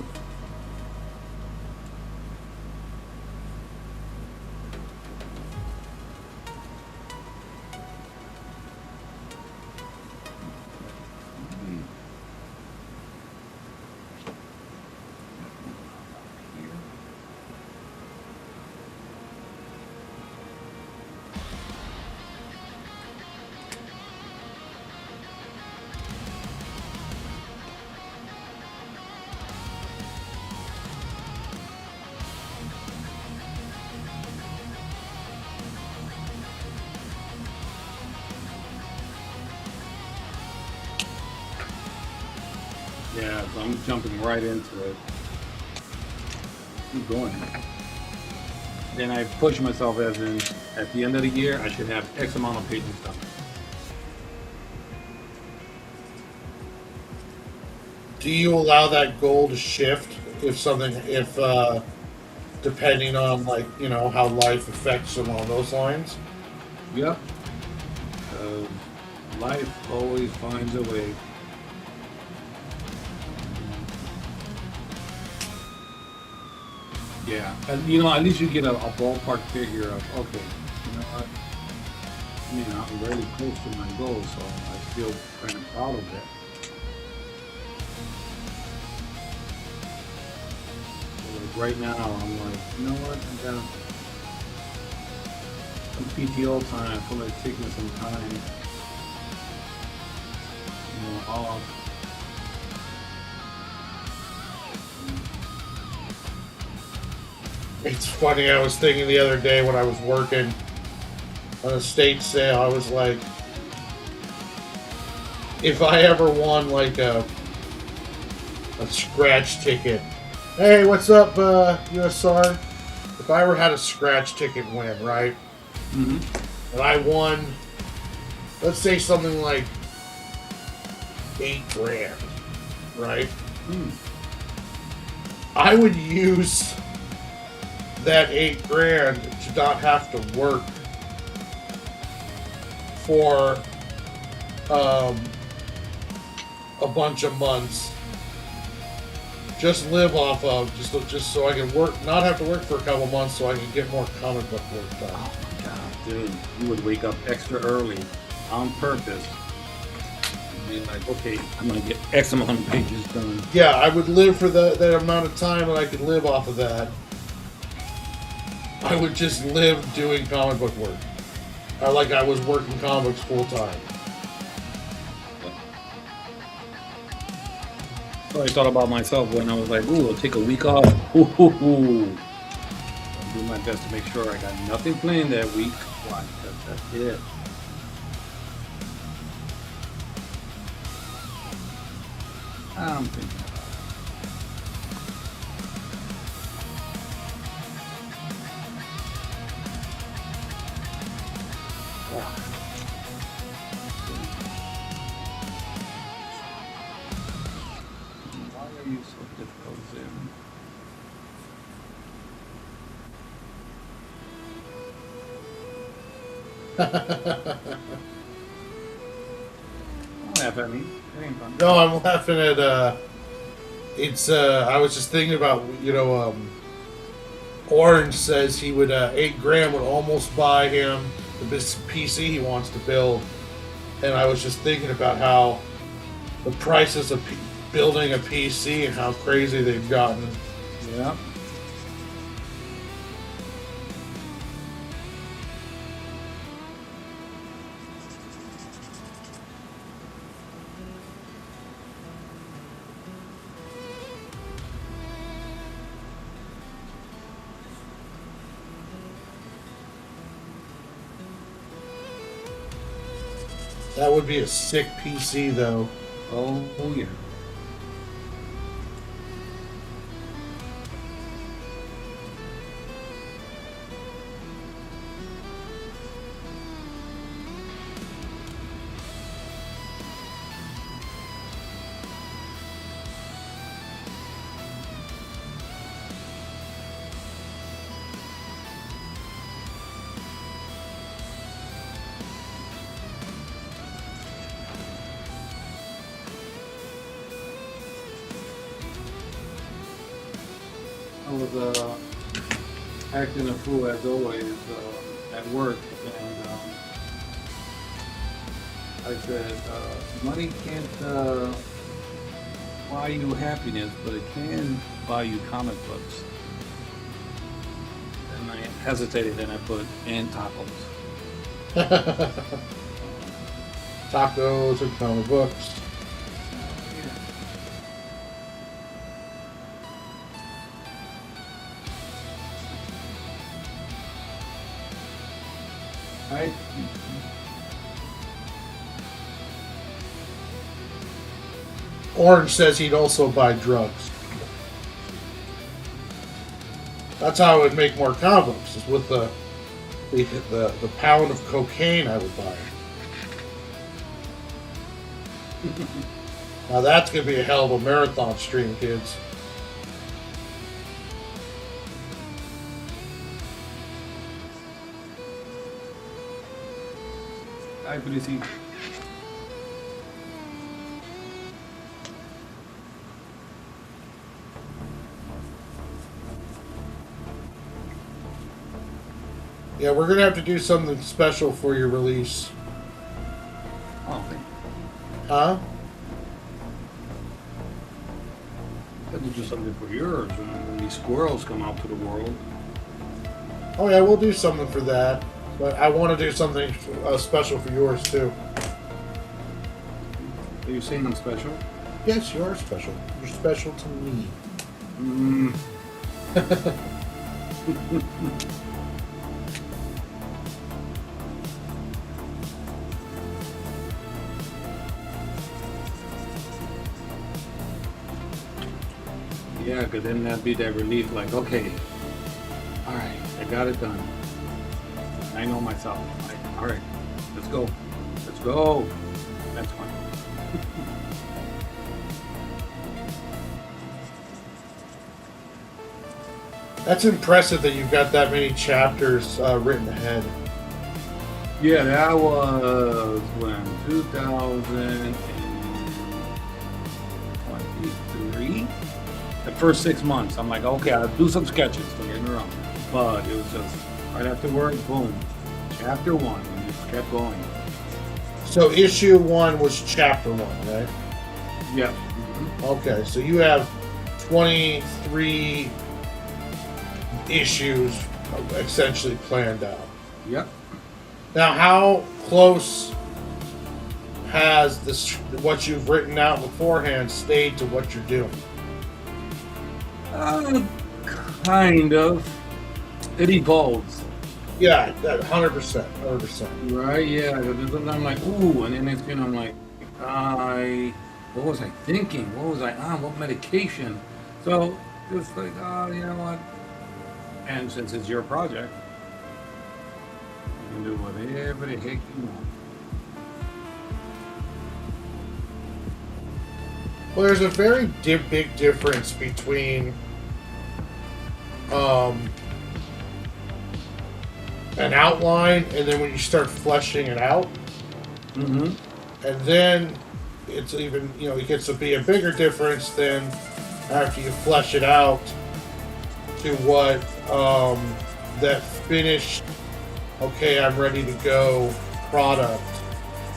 Yeah, so I'm jumping right into it. Keep going. Then I push myself as in, at the end of the year, I should have X amount of pages done. Do you allow that goal to shift if depending on like, you know, how life affects them on those lines? Yep. Life always finds a way. Yeah, and, you know, at least you get a ballpark figure of, okay, you know what? I mean, I'm very close to my goal, so I feel kind of proud of that. So like right now, I'm like, you know what? I got some PTO time. I feel like taking some time, you know, off. It's funny, I was thinking the other day when I was working on a estate sale, I was like, if I ever won like a scratch ticket, hey, what's up, USR? If I ever had a scratch ticket win, right? Mm-hmm. And I won, let's say something like $8,000, right? Mm. I would use that $8,000 to not have to work for a bunch of months. Just live off of just so I can work, not have to work for a couple months, so I can get more comic book work done. Oh my god, dude! You would wake up extra early on purpose. And be like, okay, I'm gonna get X amount of pages done. Yeah, I would live for that amount of time, and I could live off of that. I would just live doing comic book work. Like I was working comics full time. So I thought about myself when I was like, ooh, I'll take a week off. Ooh, ooh, ooh. I'll do my best to make sure I got nothing planned that week. Why? That's it. I'm thinking. Why are you so difficult, Zim? Don't laugh at me. It ain't fun. No, I'm laughing at it's I was just thinking about Orange says he would 8 grand would almost buy him the PC he wants to build, and I was just thinking about how the prices of building a PC and how crazy they've gotten. Yeah. That would be a sick PC though. Oh yeah. I was acting a fool as always at work, and I said, money can't buy you happiness, but it can buy you comic books. And I hesitated, and I put, and tacos. Tacos and comic books. Right? Orange says he'd also buy drugs. That's how I would make more comic books, is with the pound of cocaine I would buy. Now that's gonna be a hell of a marathon stream, kids. Hi, Felicity. Yeah, we're gonna have to do something special for your release. Oh, thank you. Huh? Had to do something for yours when these squirrels come out to the world. Oh yeah, we'll do something for that. But I want to do something special for yours too. Are you saying I'm special? Yes, you are special. You're special to me. Mm. Yeah, because then that'd be that relief, like, okay, all right, I got it done. I know myself. Like, all right, let's go. Let's go. That's fine. That's impressive that you've got that many chapters written ahead. Yeah, that was when 2023. The first 6 months, I'm like, okay, I'll do some sketches. Don't get me wrong, but it was just right after work, boom, chapter 1, and just kept going. So issue 1 was chapter 1, right? Yeah. Okay, so you have 23 issues essentially planned out. Yep. Now, how close has this what you've written out beforehand stayed to what you're doing? Kind of. It evolves. Yeah, 100%, 100%. Right, yeah. Because I'm like, ooh, and then it's, I'm like, what was I thinking? What was I on? What medication? So, it's like, you know what? And since it's your project, you can do whatever the heck you want. Well, there's a very big difference between, an outline, and then when you start fleshing it out, Mm-hmm. and then it's even, it gets to be a bigger difference than after you flesh it out to what that finished, okay, I'm ready to go product.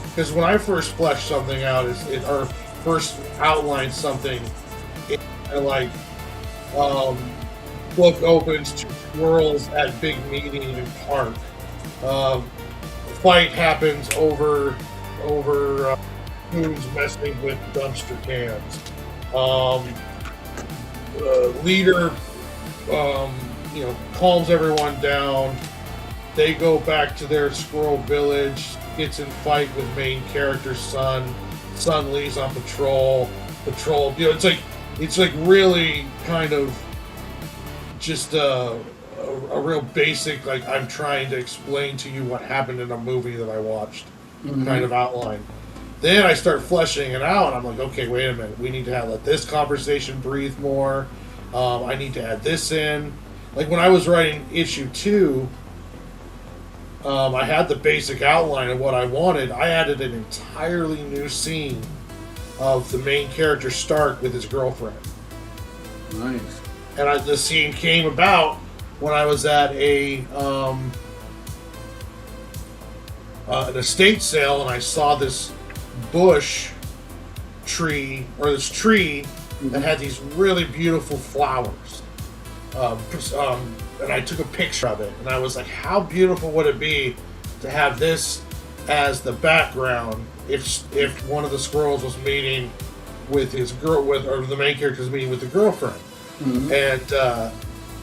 Because when I first flesh something out, or first outline something, it's kind of like book opens, two squirrels at big meeting in park. Um, Fight happens over who's messing with dumpster cans. Leader, calms everyone down. They go back to their squirrel village. Gets in fight with main character's son. Son leaves on patrol. It's like really kind of just a real basic, like, I'm trying to explain to you what happened in a movie that I watched, kind of outline. Then I start fleshing it out. I'm like, okay, wait a minute. We need to let this conversation breathe more. I need to add this in. Like when I was writing issue 2, I had the basic outline of what I wanted. I added an entirely new scene of the main character Stark with his girlfriend. Nice. And the scene came about when I was at an estate sale, and I saw this bush tree, or this tree that had these really beautiful flowers. And I took a picture of it, and I was like, how beautiful would it be to have this as the background if one of the squirrels was meeting with his or the main character was meeting with the girlfriend. And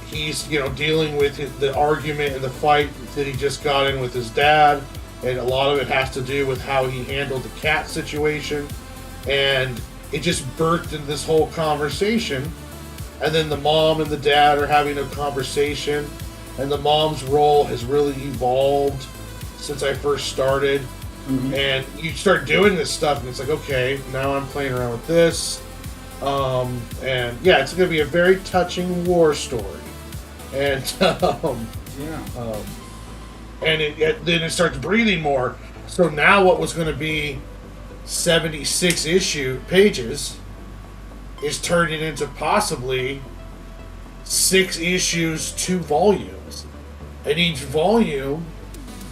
he's dealing with the argument and the fight that he just got in with his dad, and a lot of it has to do with how he handled the cat situation, and it just birthed into this whole conversation. And then the mom and the dad are having a conversation, and the mom's role has really evolved since I first started. And you start doing this stuff, and it's like, okay, now I'm playing around with this. And yeah, it's going to be a very touching war story. And then it starts breathing more. So now what was going to be 76 pages is turning into possibly 6 issues, 2 volumes. And each volume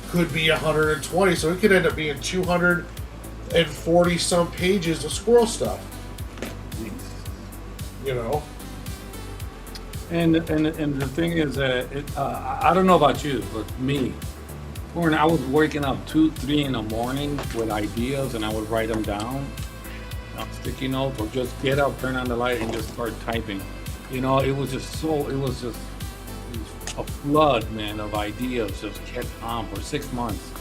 could be 120, so it could end up being 240 some pages of squirrel stuff. And the thing is that I don't know about you, but me, when I was waking up 2-3 in the morning with ideas, and I would write them down on sticky notes, or just get up, turn on the light, and just start typing. It was just a flood, man, of ideas just kept on for 6 months.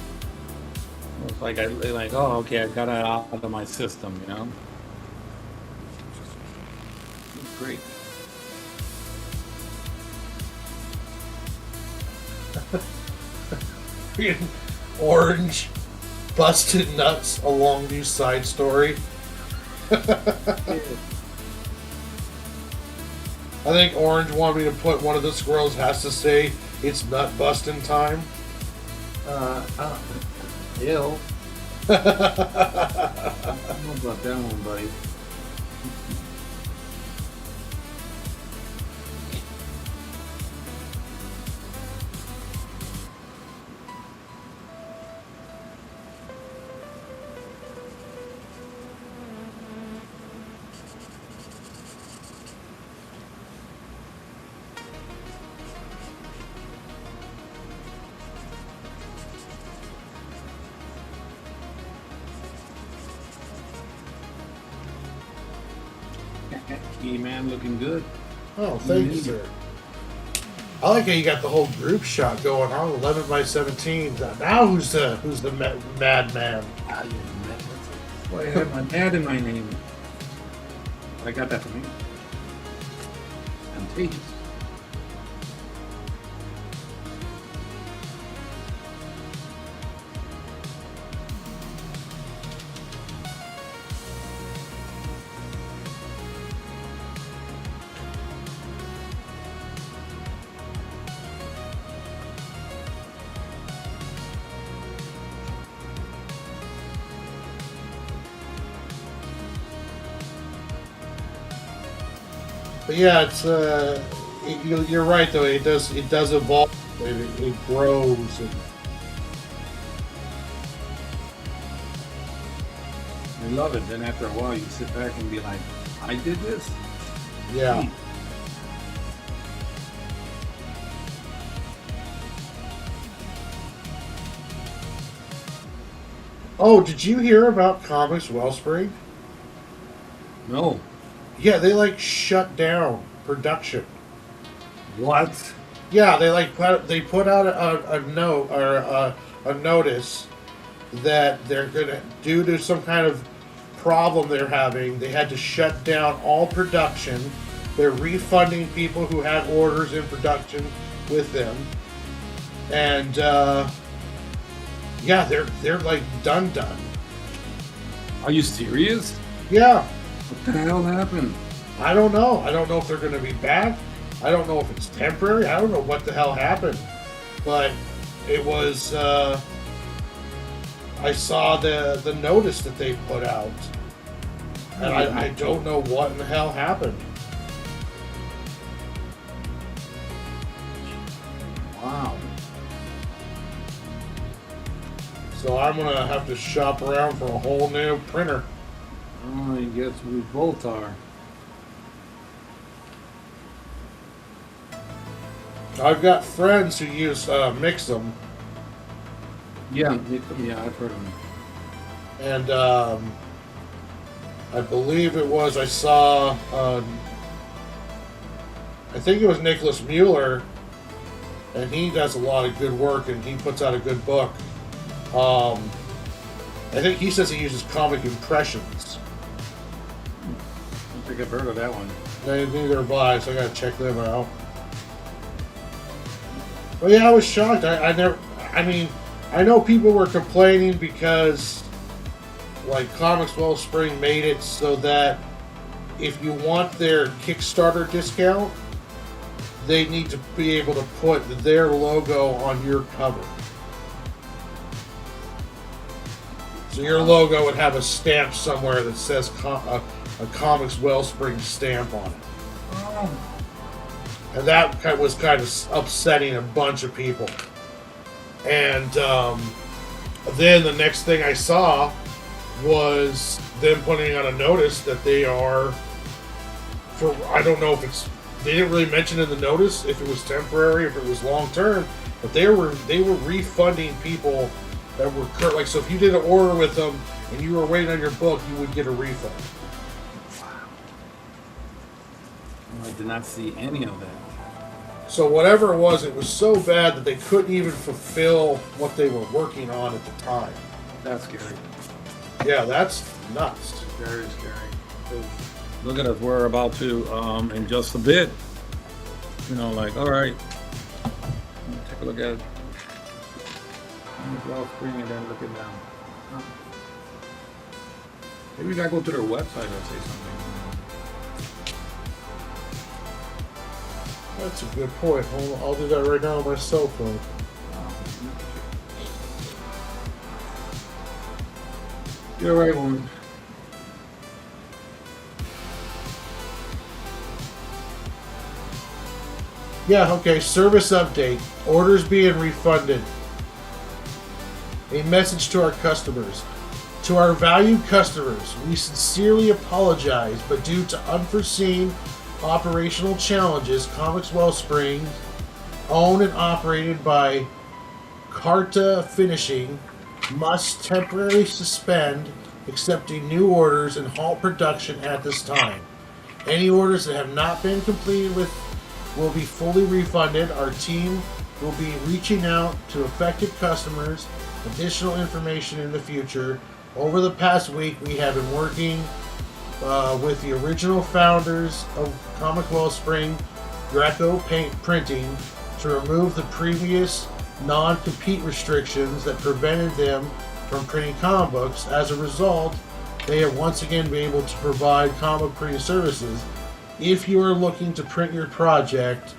It was like oh, okay, I got it out of my system, It's great. Orange busted nuts, a Longview side story. I think Orange wanted me to put one of the squirrels has to say it's nut busting time. Ew. I don't know about that one, buddy. Man, looking good. Oh, thank you, sir. I like how you got the whole group shot going on, 11 by 17. Now who's the madman? Well, I have my dad in my name. I got that from him. Contagious. But yeah, you're right though. It does evolve. It grows. And, I love it. Then after a while, you sit back and be like, I did this? yeah. Hmm. Oh, did you hear about Comics Wellspring? No. Yeah, they like shut down production. What? Yeah, they put out a note or a notice that they're gonna, due to some kind of problem they're having, they had to shut down all production. They're refunding people who had orders in production with them, and yeah, they're like done. Are you serious? Yeah, What the hell happened? I don't know. I don't know if they're gonna be back. I don't know if it's temporary. I don't know what the hell happened, but it was. I saw the notice that they put out, and I don't know what in the hell happened. Wow. So I'm gonna have to shop around for a whole new printer. Oh, I guess we both are. I've got friends who use Mixum, Yeah, I've heard of them. and I believe it was I saw. I think it was Nicholas Mueller, and he does a lot of good work, and he puts out a good book. I think he says he uses Comic Impressions. I don't think I've heard of that one. Neither have I, so I gotta check them out. But yeah, I was shocked. I never. I mean, I know people were complaining because, like, Comics Wellspring made it so that if you want their Kickstarter discount, they need to be able to put their logo on your cover. So your logo would have a stamp somewhere that says a Comics Wellspring stamp on it. Oh. And that was kind of upsetting a bunch of people. And then the next thing I saw was them putting out a notice that they are, for, I don't know if it's, they didn't really mention in the notice if it was temporary, if it was long term, but they were refunding people that were current. Like, so if you did an order with them and you were waiting on your book, you would get a refund. I did not see any of that. So whatever it was so bad that they couldn't even fulfill what they were working on at the time. That's scary. Yeah, that's nuts. Very scary. 'Cause look at us. We're about to, in just a bit, like, all right, take a look at it. Well, screen and then look it down. Huh. Maybe we gotta go to their website and say something. That's a good point. I'll do that right now on my cell phone. You're right, woman. Yeah, okay. Service update. Orders being refunded. A message to our customers. To our valued customers, we sincerely apologize, but due to unforeseen operational challenges, Comics Wellspring, owned and operated by Carta Finishing, must temporarily suspend accepting new orders and halt production at this time. Any orders that have not been completed will be fully refunded. Our team will be reaching out to affected customers. Additional information in the future. Over the past week, we have been working with the original founders of Comic Wellspring, Greco Printing, to remove the previous non-compete restrictions that prevented them from printing comic books. As a result, they have once again been able to provide comic printing services. If you are looking to print your project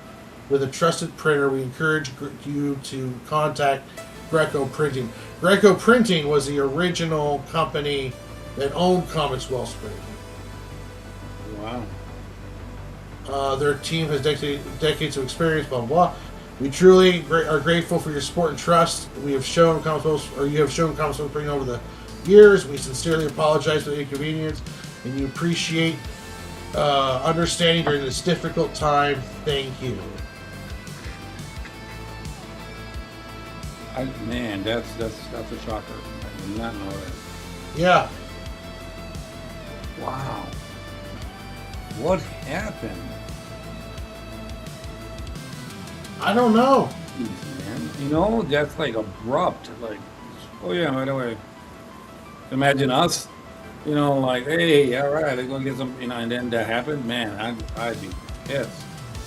with a trusted printer, we encourage you to contact Greco Printing. Greco Printing was the original company that owned Comics Wellspring. Wow. Their team has decades of experience, blah, blah, blah. We truly are grateful for your support and trust. We have shown you have shown Comic Spring over the years. We sincerely apologize for the inconvenience, and you appreciate understanding during this difficult time. Thank you. Man, that's a shocker. I did not know that. Yeah. Wow. What happened? I don't know. Man, you know, that's like abrupt. Like, oh yeah, by the way, imagine us, you know, like, hey, all right, they're gonna get some, you know, and then that happened. Man, I'd be pissed.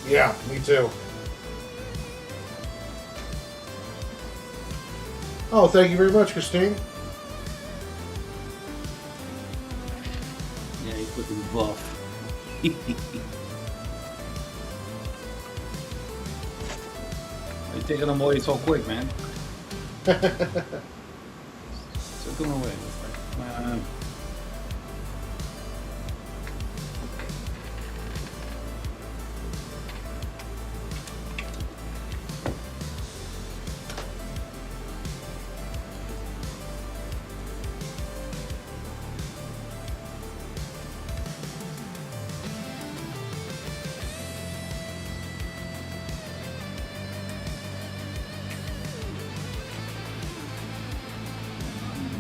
Yeah, me too. Oh, thank you very much, Christine. Yeah, he's looking buff. You're taking them away so quick, man. Took them away. Man.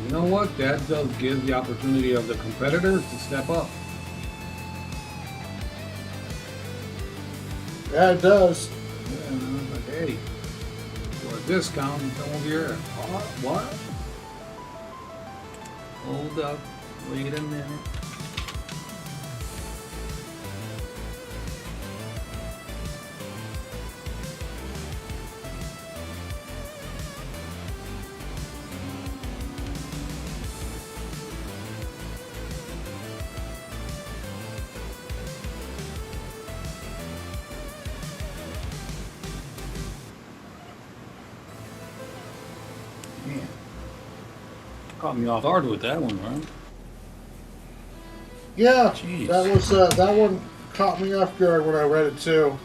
You know what? That does give the opportunity of the competitors to step up. Yeah, it does. Yeah, like, hey, for a discount, come over here. What? Hold up. Wait a minute. Man, caught me off guard with that one, right? Yeah, Jeez. that one caught me off guard when I read it too.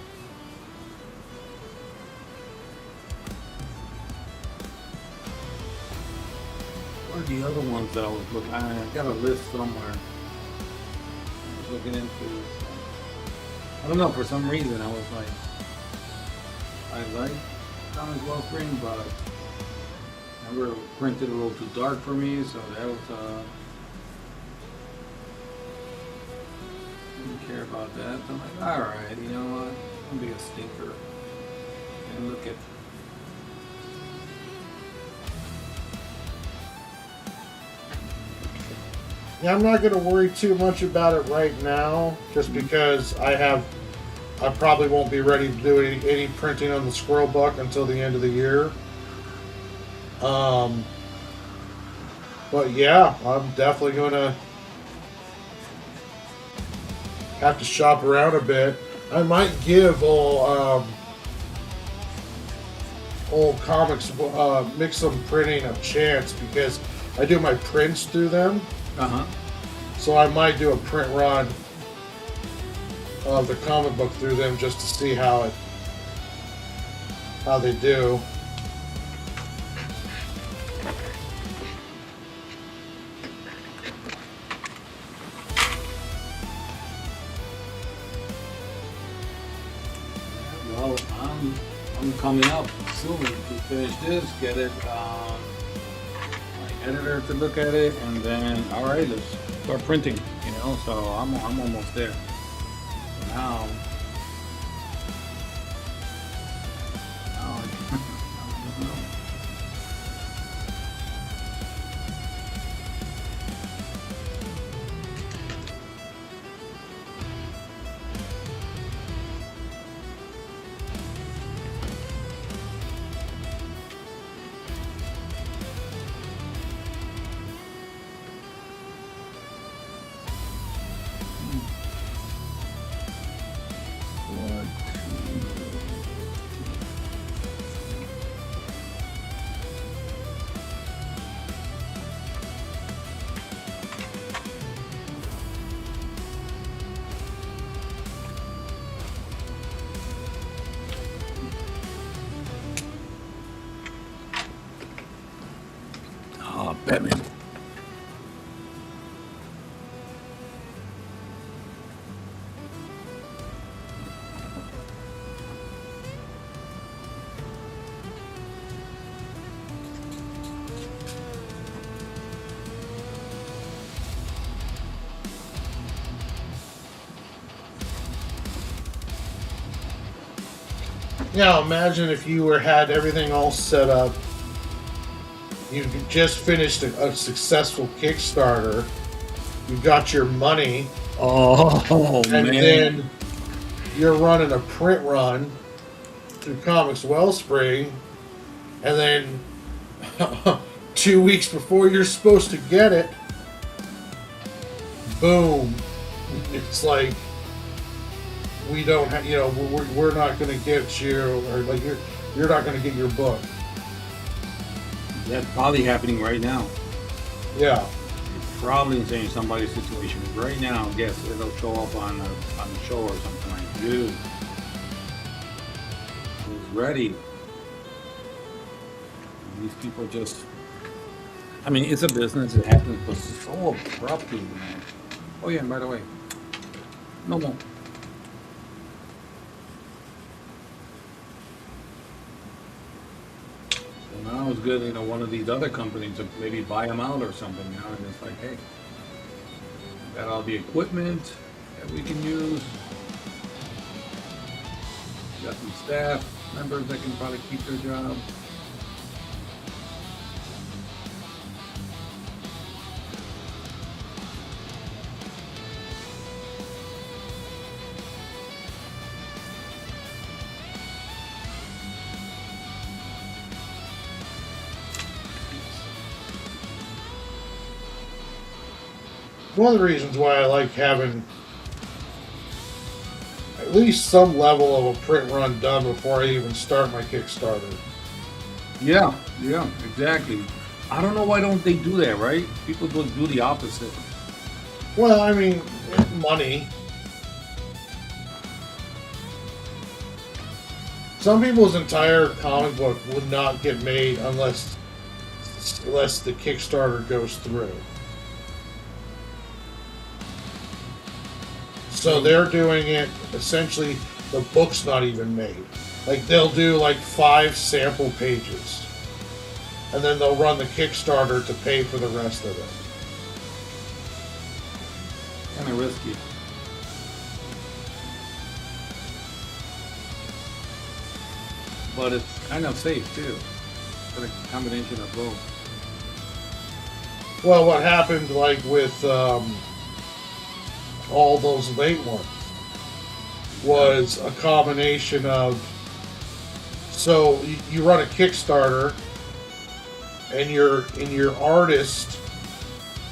What are the other ones that I was looking? I got a list somewhere. I was looking into. I don't know. For some reason, I was like, I like Comic Wellspring, but never printed a little too dark for me, so that was didn't care about that. I'm like, all right, you know what? I'll be a stinker and look at. Yeah, I'm not going to worry too much about it right now, just because I probably won't be ready to do any printing on the Squirrel Buck until the end of the year. But yeah, I'm definitely going to have to shop around a bit. I might give old comics mix some printing a chance, because I do my prints through them. So I might do a print run of the comic book through them just to see how they do. Well, I'm coming up soon to finish this, get it, my editor to look at it, and then, all right, let's start printing, you know, so I'm almost there. Now I don't know. Batman. Now imagine if you had everything all set up. You just finished a successful Kickstarter. You got your money, Oh and man. then you're running a print run through Comics Wellspring, and then 2 weeks before you're supposed to get it, boom! It's like we don't have, we're not going to get you, or like you're not going to get your book. That's probably happening right now. Yeah. It's probably insane somebody's situation. Right now, yes, it'll show up on the show or something like, dude, it's ready. These people just, I mean, it's a business, it happens, but it's so abruptly, man. Oh yeah, and by the way, no more. So now it's good, one of these other companies to maybe buy them out or something, and it's like, hey, got all the equipment that we can use. Got some staff members that can probably keep their job. One of the reasons why I like having at least some level of a print run done before I even start my Kickstarter. Yeah, exactly. I don't know why don't they do that, right? People would do the opposite. Well, I mean, money. Some people's entire comic book would not get made unless the Kickstarter goes through. So they're doing it, essentially, the book's not even made. Like, they'll do like 5 sample pages. And then they'll run the Kickstarter to pay for the rest of it. Kind of risky. But it's kind of safe too. It's a combination of both. Well, what happened, like, with all those late ones was a combination of, so you run a Kickstarter and your artist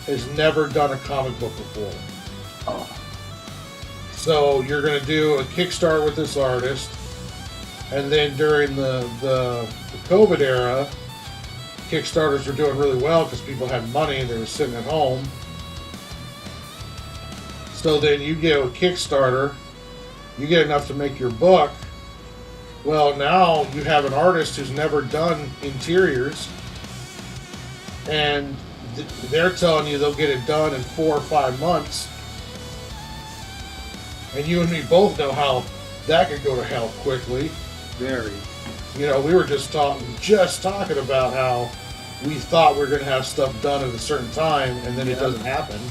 has never done a comic book before. Oh. So you're going to do a Kickstarter with this artist, and then during the COVID era, Kickstarters were doing really well because people had money and they were sitting at home. So then you get a Kickstarter, you get enough to make your book. Well, now you have an artist who's never done interiors, and they're telling you they'll get it done in 4 or 5 months. And you and me both know how that could go to hell quickly. Very. We were just talking about how we thought we were going to have stuff done at a certain time, and then it doesn't happen.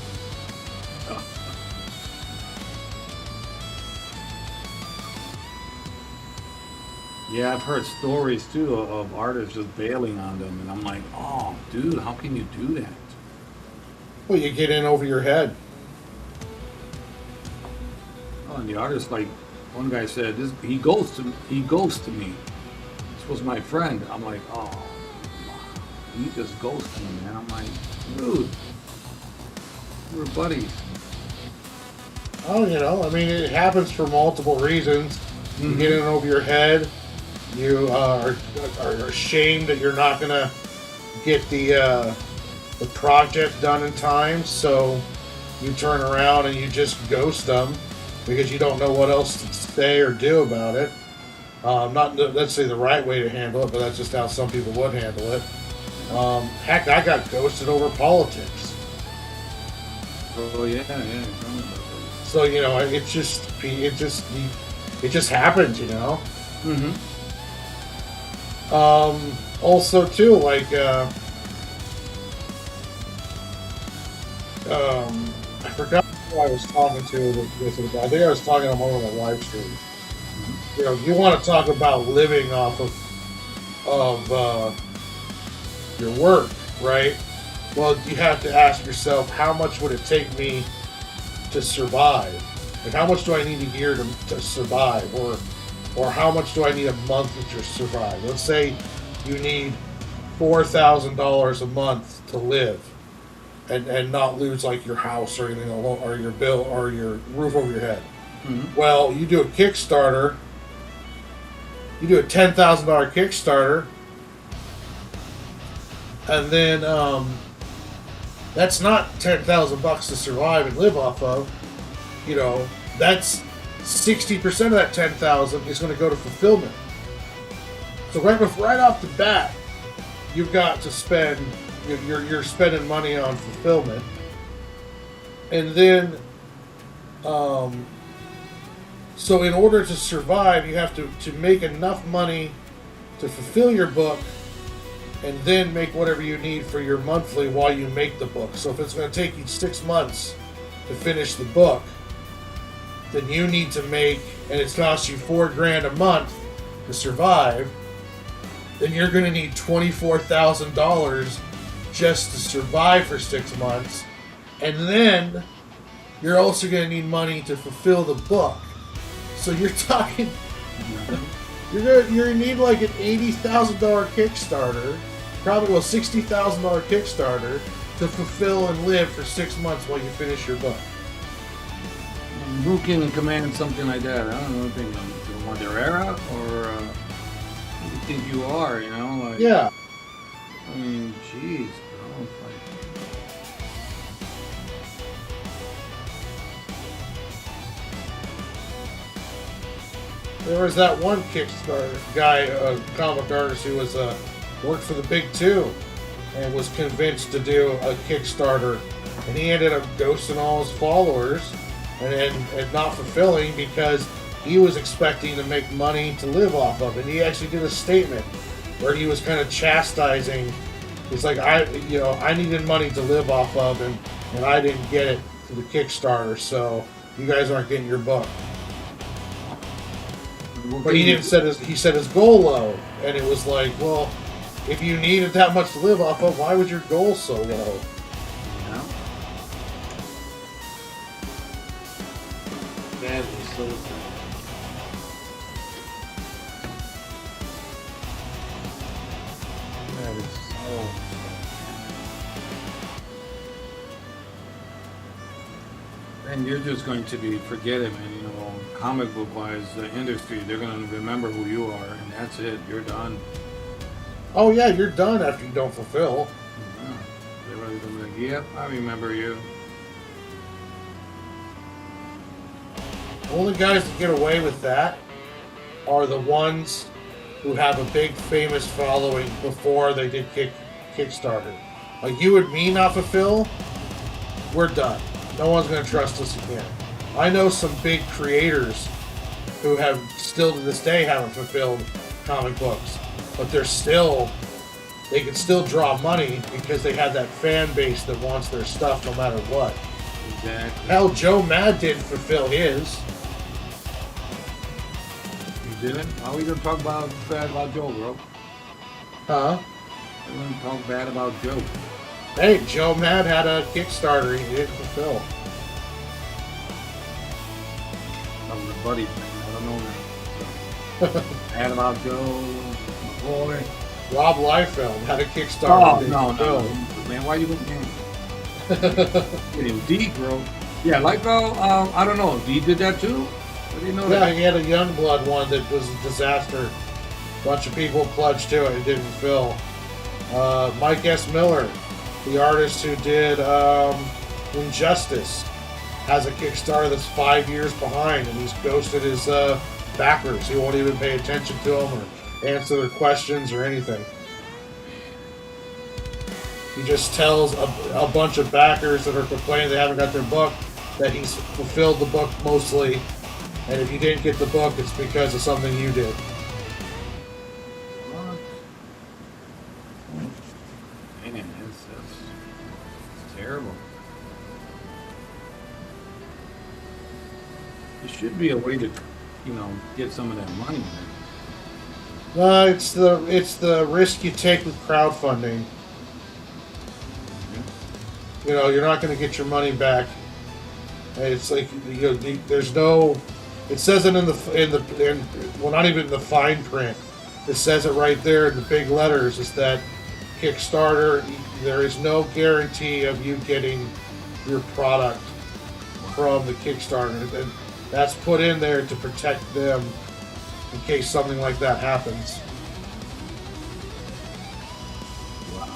Yeah, I've heard stories too of artists just bailing on them, and I'm like, oh, dude, how can you do that? Well, you get in over your head. Oh, and the artist, like one guy said, he ghosted me. This was my friend. I'm like, oh, he just ghosted me, man. I'm like, dude, we were buddies. Oh, it happens for multiple reasons. Mm-hmm. You get in over your head. You are ashamed that you're not going to get the project done in time, so you turn around and you just ghost them because you don't know what else to say or do about it. Not, let's say, the right way to handle it, but that's just how some people would handle it. Heck, I got ghosted over politics. Oh yeah, yeah. Tell me about that. So it just happens, Mm-hmm. Also too, like I forgot who I was talking to with it. I think I was talking on one of the live streams. You want to talk about living off of your work, right? Well, you have to ask yourself, how much would it take me to survive? Like, how much do I need a year to survive, or how much do I need a month to survive? Let's say you need $4,000 a month to live, and not lose like your house or anything, or your bill or your roof over your head. Mm-hmm. Well, you do a Kickstarter. You do a $10,000 Kickstarter, and then that's not $10,000 to survive and live off of. That's 60% of that 10,000 is going to go to fulfillment. So right off the bat, you've got to spend. You're spending money on fulfillment, and then, so in order to survive, you have to make enough money to fulfill your book, and then make whatever you need for your monthly while you make the book. So if it's going to take you 6 months to finish the book, then you need to make, and it's cost you $4,000 a month to survive, then you're going to need $24,000 just to survive for 6 months, and then you're also going to need money to fulfill the book. So you're talking, you're gonna need like an $80,000 Kickstarter, probably $60,000 Kickstarter to fulfill and live for 6 months while you finish your book. Who can command something like that? I don't know. Think Mother Era, or who do you think you are? Like, Yeah. I mean, jeez, bro. There was that one Kickstarter guy, a comic artist who was worked for the Big Two and was convinced to do a Kickstarter, and he ended up ghosting all his followers and not fulfilling because he was expecting to make money to live off of. And he actually did a statement where he was kind of chastising. He's like, I needed money to live off of, and I didn't get it for the Kickstarter, so you guys aren't getting your book. But he set his goal low, and it was like, well, if you needed that much to live off of, why was your goal so low? Yeah. That is so sad. That is so sad. And you're just going to forget it, man. Comic book wise, the industry, they're going to remember who you are, and that's it. You're done. Oh yeah, you're done after you don't fulfill. They're going to be like, yep, I remember you. The only guys that get away with that are the ones who have a big famous following before they did Kickstarter. Like you and me not fulfill, we're done. No one's going to trust us again. I know some big creators who have still to this day haven't fulfilled comic books, but they can still draw money because they have that fan base that wants their stuff no matter what. Exactly. Hell, Joe Mad didn't fulfill his. You didn't? How are we going to talk bad about Joe, bro? Huh? We're going to talk bad about Joe. Hey, Joe Mad had a Kickstarter he didn't fulfill. That was a buddy thing. I don't know now. Bad about Joe, my boy. Rob Liefeld had a Kickstarter. No. Man, why you getting deep, bro? Yeah, Liefeld, I don't know. He did that too? I didn't know that. Yeah, he had a Youngblood one that was a disaster. A bunch of people pledged to it. It didn't fill. Mike S. Miller, the artist who did Injustice, has a Kickstarter that's 5 years behind, and he's ghosted his backers. He won't even pay attention to them or answer their questions or anything. He just tells a bunch of backers that are complaining they haven't got their book that he's fulfilled the book mostly, and if you didn't get the book, it's because of something you did. What? Man, that's terrible. There should be a way to, get some of that money. It's the risk you take with crowdfunding. You're not going to get your money back. And it's like there's no. It says it well, not even in the fine print. It says it right there in the big letters. Is that Kickstarter? There is no guarantee of you getting your product from the Kickstarter, and that's put in there to protect them in case something like that happens. Wow.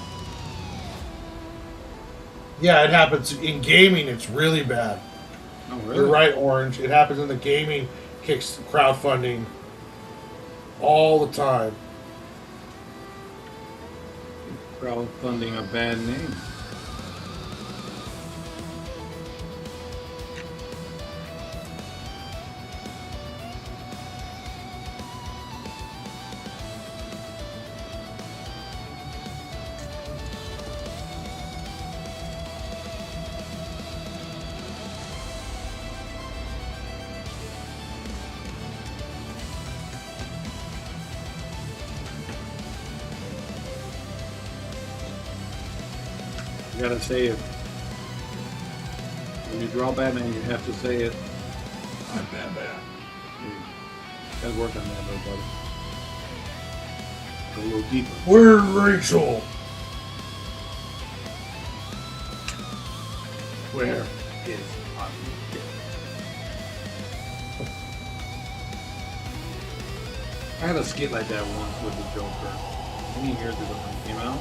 Yeah, it happens in gaming. It's really bad. Oh, really? You're right, Orange. It happens in the gaming crowdfunding all the time. Crowdfunding a bad name. You gotta say it. When you draw Batman, you have to say it. I'm Batman. Gotta work on that, little buddy. Go a little deeper. Where's Rachel? Where is I had a skit like that once with the Joker. Any years ago when it came out.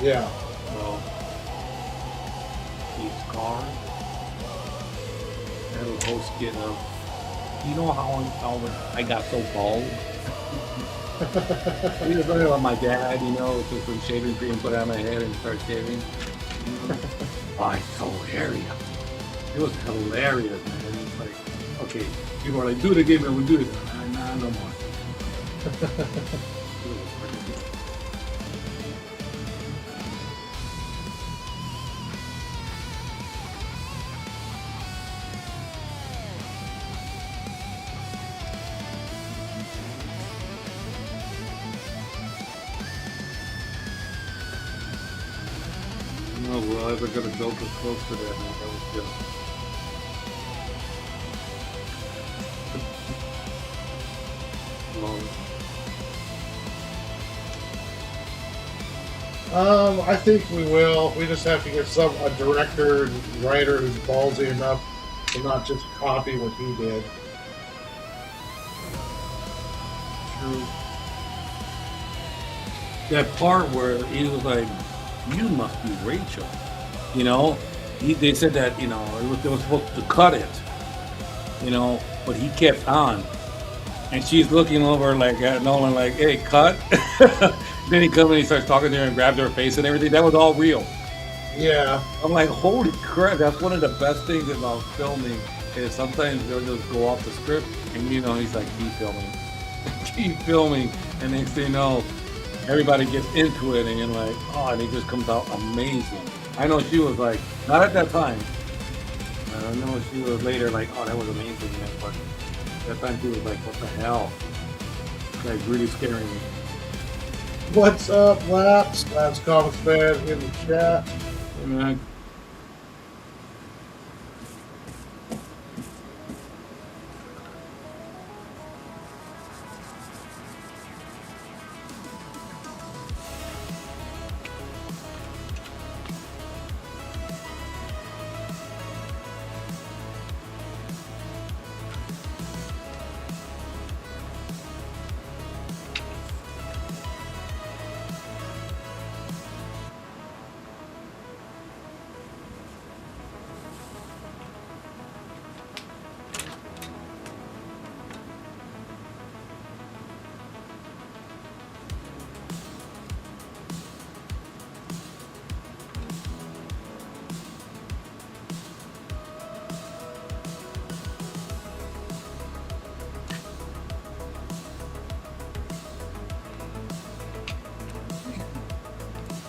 Yeah. Well, his car. I had a whole skit of. You know how I got so bald? He was talking about my dad, took some shaving cream, put it on my head, and start shaving. Oh, it's so hairy. It was hilarious, man. It's like, okay, people are like, do it again, man, we'll do it. Nah, no more. No, we're ever gonna go close to that, man. That was good. I think we will. We just have to get a director and writer who's ballsy enough to not just copy what he did. True. That part where he was like, "You must be Rachel," They said that they were supposed to cut it, but he kept on, and she's looking over like at Nolan like, "Hey, cut." Then he comes and he starts talking to her and grabs her face and everything. That was all real. Yeah. I'm like, holy crap! That's one of the best things about filming is sometimes they'll just go off the script, and he's like, keep filming, keep filming, and next thing you know, everybody gets into it, and you're like, oh, and it just comes out amazing. I know she was like, not at that time. I know she was later like, oh, that was amazing, man. But that time she was like, what the hell? Like really scaring me. What's up, Laps? Laps Comics Fan in the chat. Hey, man.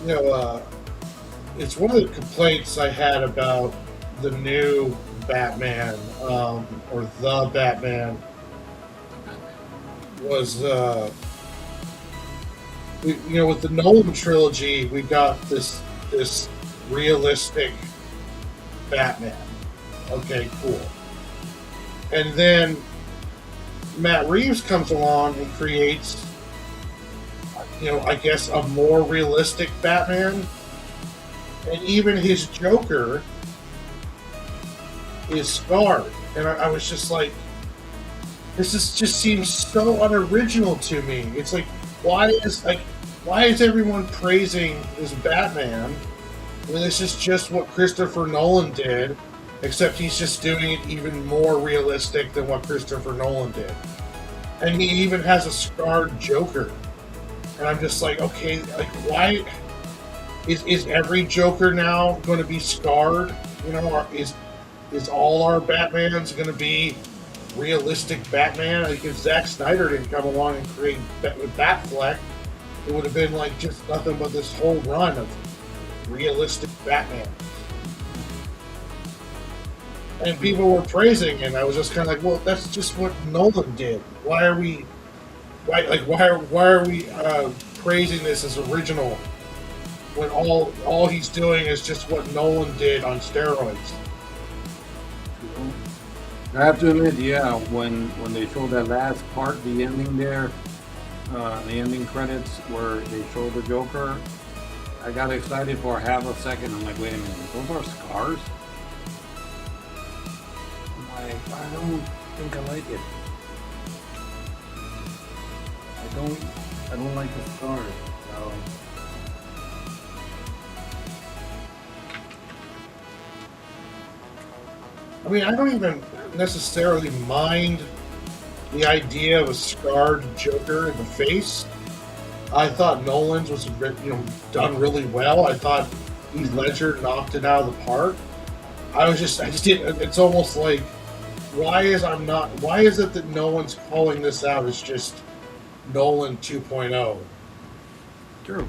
you know, it's one of the complaints I had about the new Batman, or the Batman, was, with the Nolan trilogy, we got this realistic Batman. Okay, cool. And then Matt Reeves comes along and creates, I guess, a more realistic Batman. And even his Joker is scarred. And I was just like, just seems so unoriginal to me. It's like, why is everyone praising this Batman when this is just what Christopher Nolan did, except he's just doing it even more realistic than what Christopher Nolan did. And he even has a scarred Joker. And I'm just like, okay, like, why is every Joker now going to be scarred? Or is all our Batmans going to be realistic Batman? Like, if Zack Snyder didn't come along and create Batfleck, it would have been like just nothing but this whole run of realistic Batman. And people were praising, and I was just kind of like, well, that's just what Nolan did. Why are we praising this as original when all he's doing is just what Nolan did on steroids? I have to admit, yeah, when they showed that last part, the ending there, the ending credits where they showed the Joker, I got excited for half a second. I'm like, wait a minute, those are scars? I'm like, I don't think I like it. I don't like the scars. So. I mean, I don't even necessarily mind the idea of a scarred Joker in the face. I thought Nolan's was done really well. I thought Heath Ledger knocked it out of the park. I just didn't. It's almost like, why is it that no one's calling this out as just Nolan 2.0? True.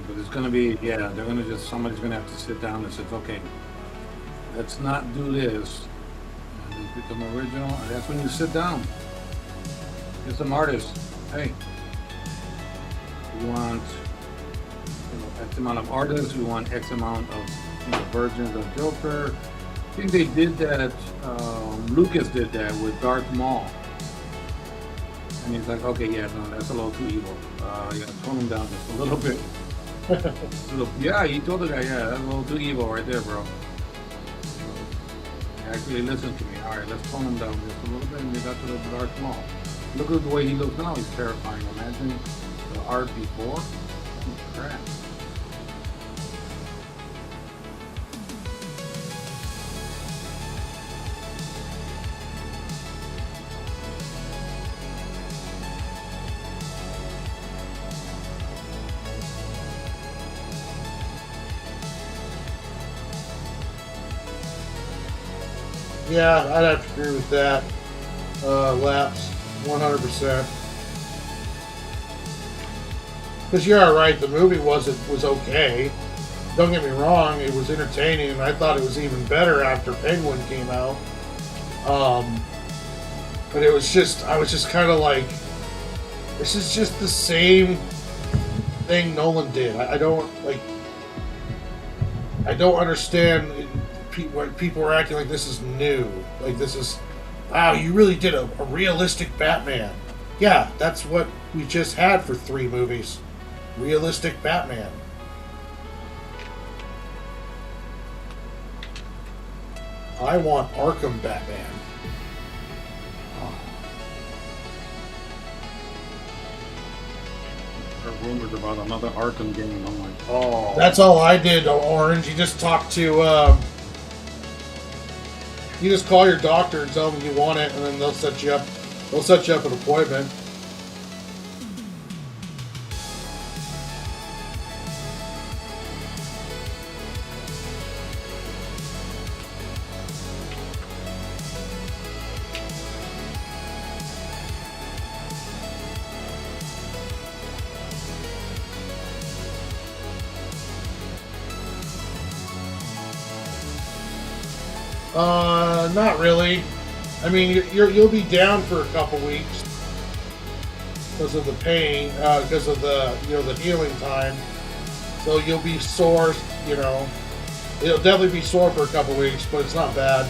But it's going to be, somebody's going to have to sit down and say, okay, let's not do this. And it's become original. And that's when you sit down. Get some artists. Hey, we want X amount of artists. We want X amount of versions of Joker. I think they did that. Lucas did that with Darth Maul. And he's like, okay, yeah, no, that's a little too evil. Tone him down just a little bit. Yeah, he told the guy, yeah, that's a little too evil right there, bro. Actually, listen to me. All right, let's tone him down just a little bit, and we got to the Darth Maul. Look at the way he looks now. He's terrifying. Imagine the art before. Crap. Yeah, I'd have to agree with that. Laps, 100%. Because you're right, the movie was okay. Don't get me wrong, it was entertaining, and I thought it was even better after Penguin came out. But I was just kind of like, this is just the same thing Nolan did. I don't understand. People are acting like this is new. Like, this is, wow, you really did a realistic Batman. Yeah, that's what we just had for 3 movies. Realistic Batman. I want Arkham Batman. Rumors about another Arkham game. I'm like, oh. That's all I did, Orange. You just talk to, you just call your doctor and tell them you want it, and then they'll set you up. They'll set you up an appointment. Not really. I mean, you'll be down for a couple weeks because of the pain, because of the the healing time. So you'll be sore. You know, it'll definitely be sore for a couple weeks, but it's not bad.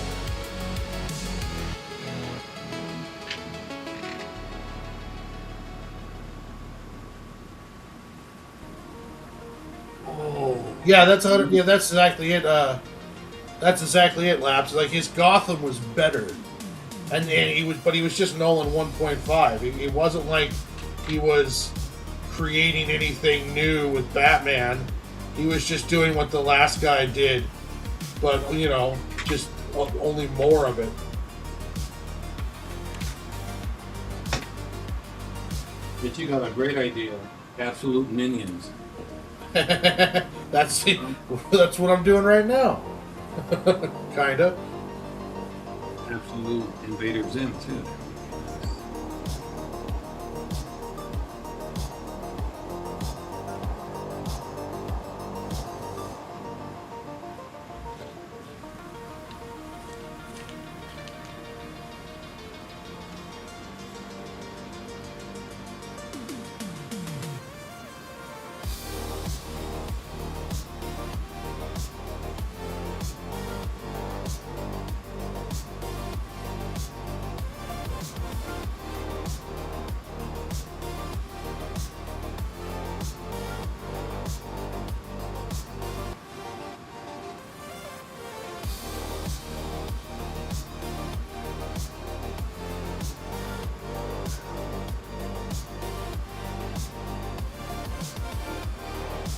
Oh, yeah, that's exactly it. That's exactly it, Laps. Like his Gotham was better, and he was just Nolan 1.5. It wasn't like he was creating anything new with Batman. He was just doing what the last guy did, but just only more of it. But you got a great idea. Absolute minions. that's what I'm doing right now. Kinda. Absolute invaders in too.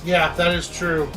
Yeah, that is true.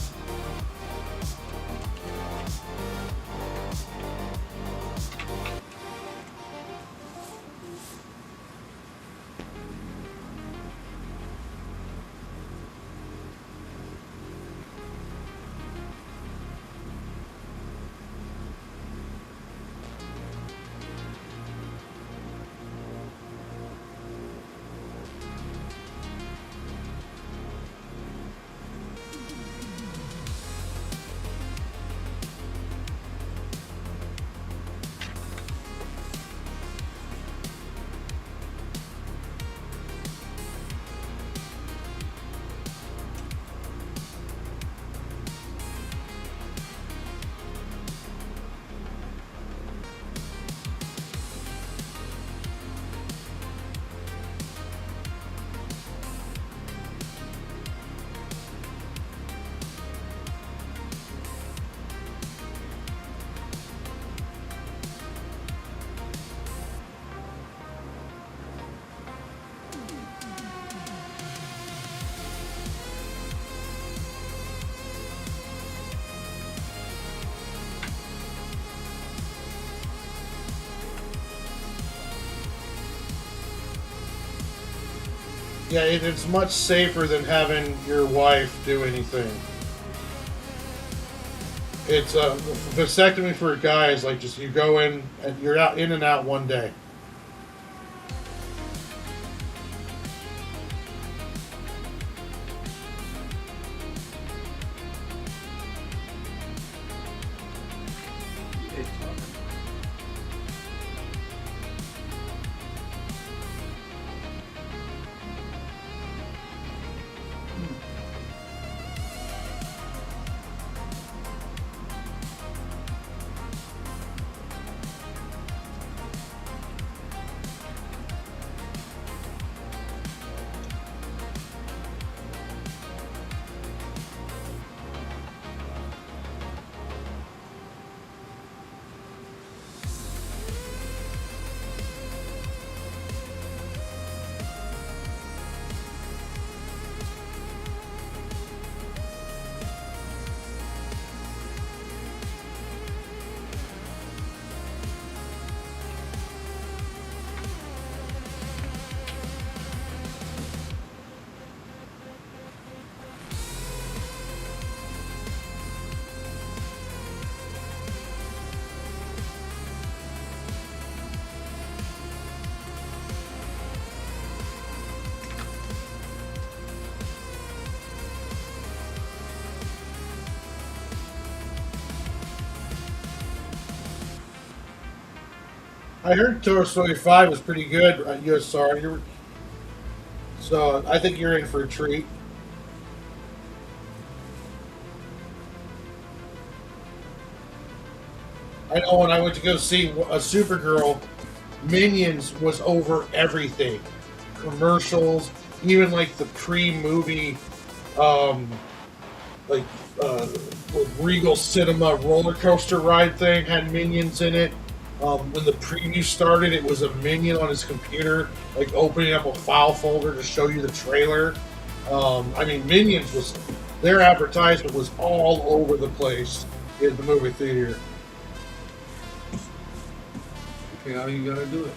Yeah, it's much safer than having your wife do anything. It's a vasectomy for a guy is like just you go in and you're out in and out one day. I heard Toy Story 5 was pretty good. USR. So I think you're in for a treat. I know when I went to go see a Supergirl, Minions was over everything. Commercials, even like the pre-movie, um, like uh, Regal Cinema roller coaster ride thing had Minions in it. When the preview started, it was a Minion on his computer, like opening up a file folder to show you the trailer. I mean, Minions was their advertisement was all over the place in the movie theater. Okay, how you gotta do it?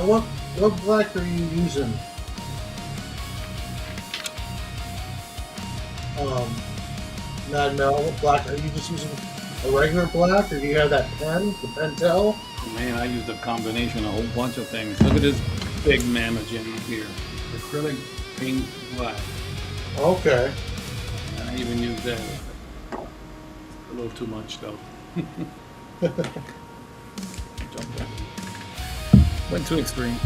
Now, what black are you using? Mad Mel, what black are you just using? A regular black, or do you have that pen, the Pentel? Man, I used a combination of a whole bunch of things. Look at this big mammoth gem here. Acrylic paint black. Okay. And I even used that. A little too much though. Went too extreme.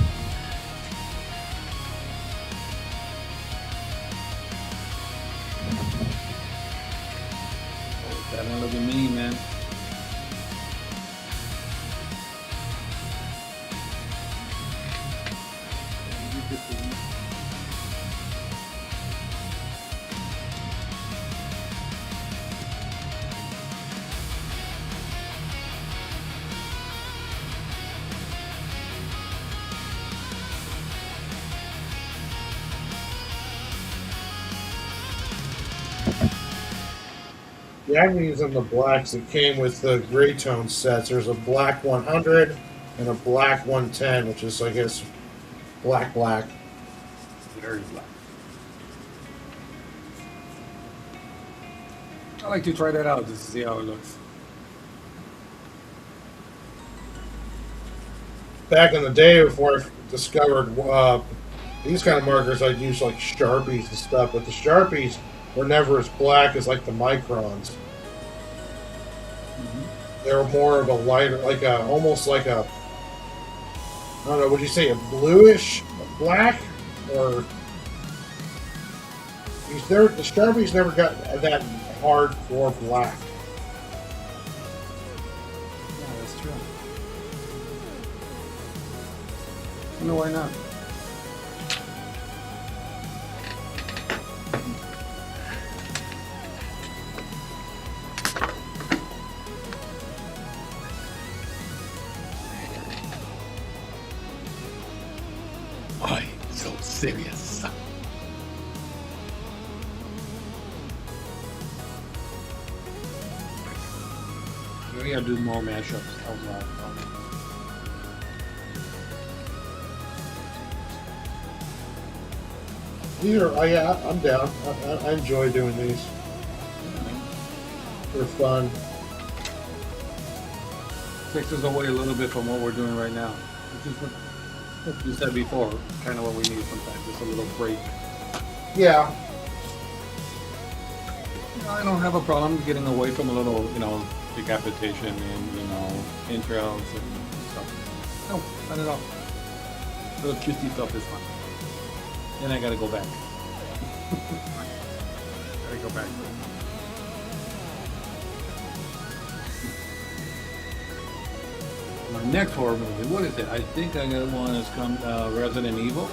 That one look at me, man. Yeah, I'm using the blacks that came with the gray tone sets. There's a black 100 and a black 110, which is, I guess, black. Very black. I like to try that out just to see how it looks. Back in the day, before I discovered these kind of markers, I'd use like Sharpies and stuff, but the Sharpies were never as black as like the microns. They were more of a lighter, like a almost like a, I don't know, would you say a bluish black, or the Sharpies never got that hardcore black. Yeah, that's true. No, why not? I'm so serious. We gotta do more mashups. How's that? These are, yeah, I'm down. I enjoy doing these. They're fun. Takes us away a little bit from what we're doing right now. Which is what you said before, kind of what we need sometimes, just a little break. Yeah. I don't have a problem getting away from a little, decapitation and, intros and stuff. No, not at all. Little cutesy stuff is fun. Then I gotta go back. Gotta go back. My next horror movie, what is it? I think I got one that's come, Resident Evil.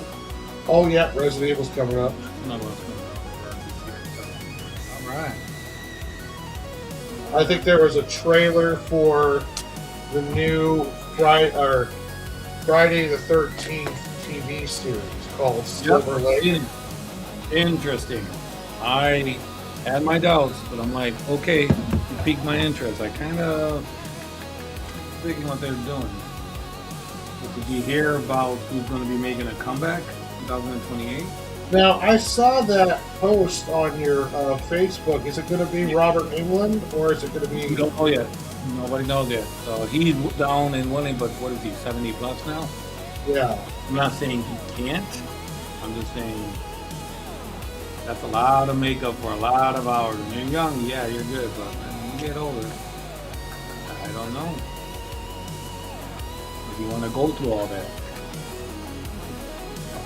Oh yeah, Resident Evil's coming up. Not what's coming up. Alright. I think there was a trailer for the new Friday the 13th TV series called Silver Lake. Interesting. I had my doubts, but I'm like, okay, you piqued my interest. I kind of thinking what they're doing. But did you hear about who's going to be making a comeback 2028? Now, I saw that post on your Facebook. Is it going to be Robert England, or is it going to be... We don't know yet. Nobody knows yet. So he's down and willing, but what is he, 70 plus now? Yeah. I'm not saying he can't. I'm just saying that's a lot of makeup for a lot of hours. When you're young, yeah, you're good, but when you get older, I don't know. If you want to go through all that.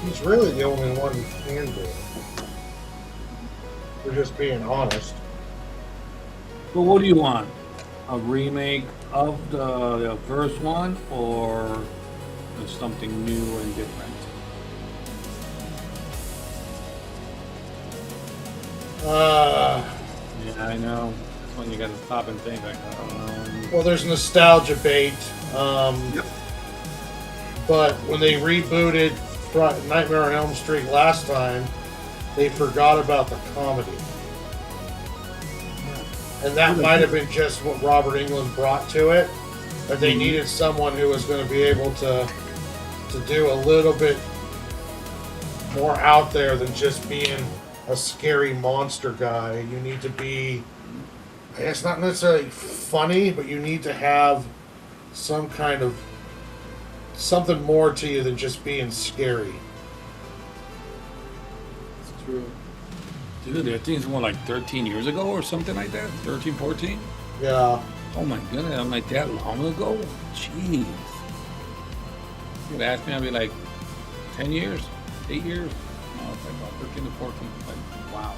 He's really the only one who can do it. We're just being honest. But what do you want? A remake of the first one, or something new and different? Yeah, I know. That's when you got to stop and think. Like, Well, there's nostalgia bait. Yep. But when they rebooted Nightmare on Elm Street last time, they forgot about the comedy. And that might have been just what Robert Englund brought to it. That they needed someone who was going to be able to to do a little bit more out there than just being a scary monster guy. You need to be, I guess, not necessarily funny, but you need to have some kind of something more to you than just being scary. It's true. Dude, that thing's more like 13 years ago or something like that? 13, 14? Yeah. Oh my goodness, I'm like that long ago? Jeez. You'd ask me, I'd be like, 10 years? 8 years? No, it's like about 13 to 14. Like, wow.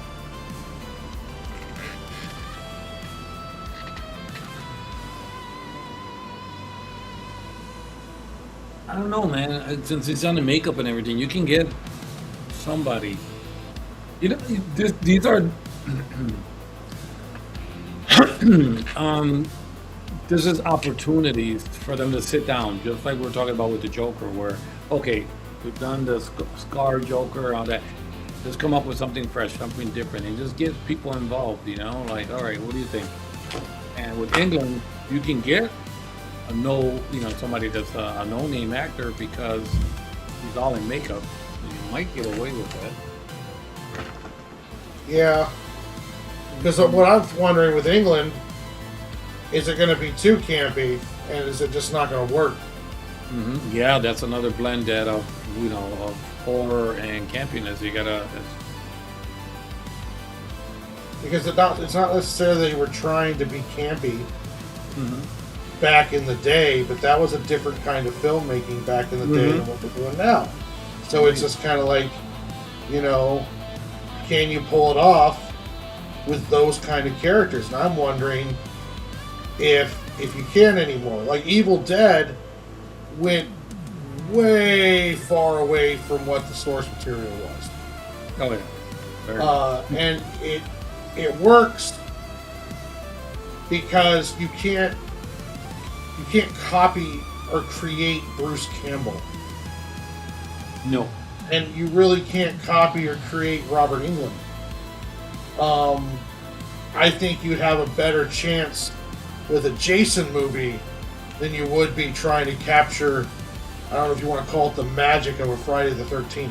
I don't know, man. Since he's done the makeup and everything, you can get somebody. You know, these are this is opportunities for them to sit down, just like we're talking about with the Joker, where okay, we've done the Scar Joker, all that. Just come up with something fresh, something different, and just get people involved. You know, like all right, what do you think? And with England, you can get somebody that's a no-name actor because he's all in makeup. You might get away with that. Yeah. Because what I'm wondering with England, is it going to be too campy, and is it just not going to work? Mm-hmm. Yeah, that's another blend that of horror and campiness. You gotta. Because it's not necessarily they were trying to be campy back in the day, but that was a different kind of filmmaking back in the day than what we're doing now. So it's just kind of like, can you pull it off with those kind of characters? And I'm wondering if you can anymore. Like Evil Dead went way far away from what the source material was. Oh yeah. And it works because you can't copy or create Bruce Campbell. No. And you really can't copy or create Robert Englund. I think you'd have a better chance with a Jason movie than you would be trying to capture, I don't know if you want to call it the magic of a Friday the 13th.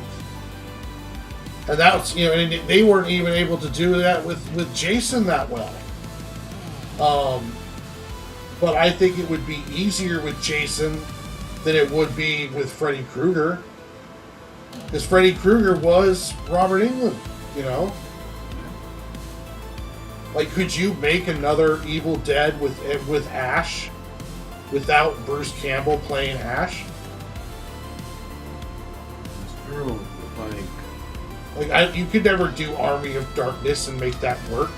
And that's, and they weren't even able to do that with Jason that well. But I think it would be easier with Jason than it would be with Freddy Krueger. Because Freddy Krueger was Robert Englund, Like, could you make another Evil Dead with Ash without Bruce Campbell playing Ash? It's true. You could never do Army of Darkness and make that work.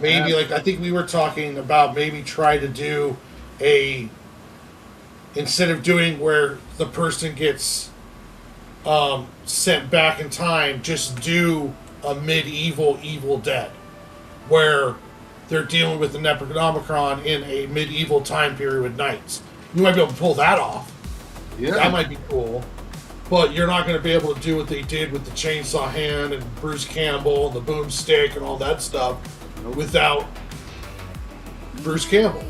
Maybe, I think we were talking about maybe try to do instead of doing where the person gets sent back in time, just do a medieval Evil Dead, where they're dealing with the Necronomicon in a medieval time period with knights. You might be able to pull that off. Yeah. That might be cool. But you're not going to be able to do what they did with the chainsaw hand and Bruce Campbell and the boomstick and all that stuff without Bruce Campbell,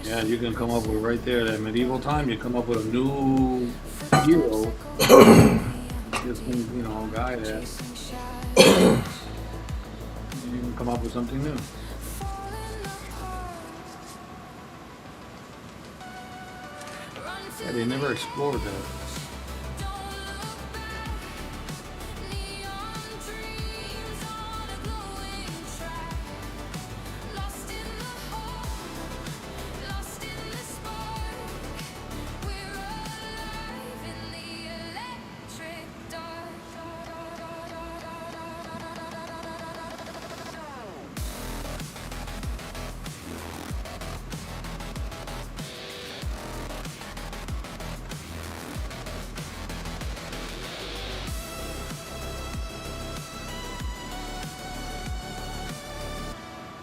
Yeah, you can come up with right there that medieval time. You come up with a new hero. Just guy that you can come up with something new. Yeah, they never explored that.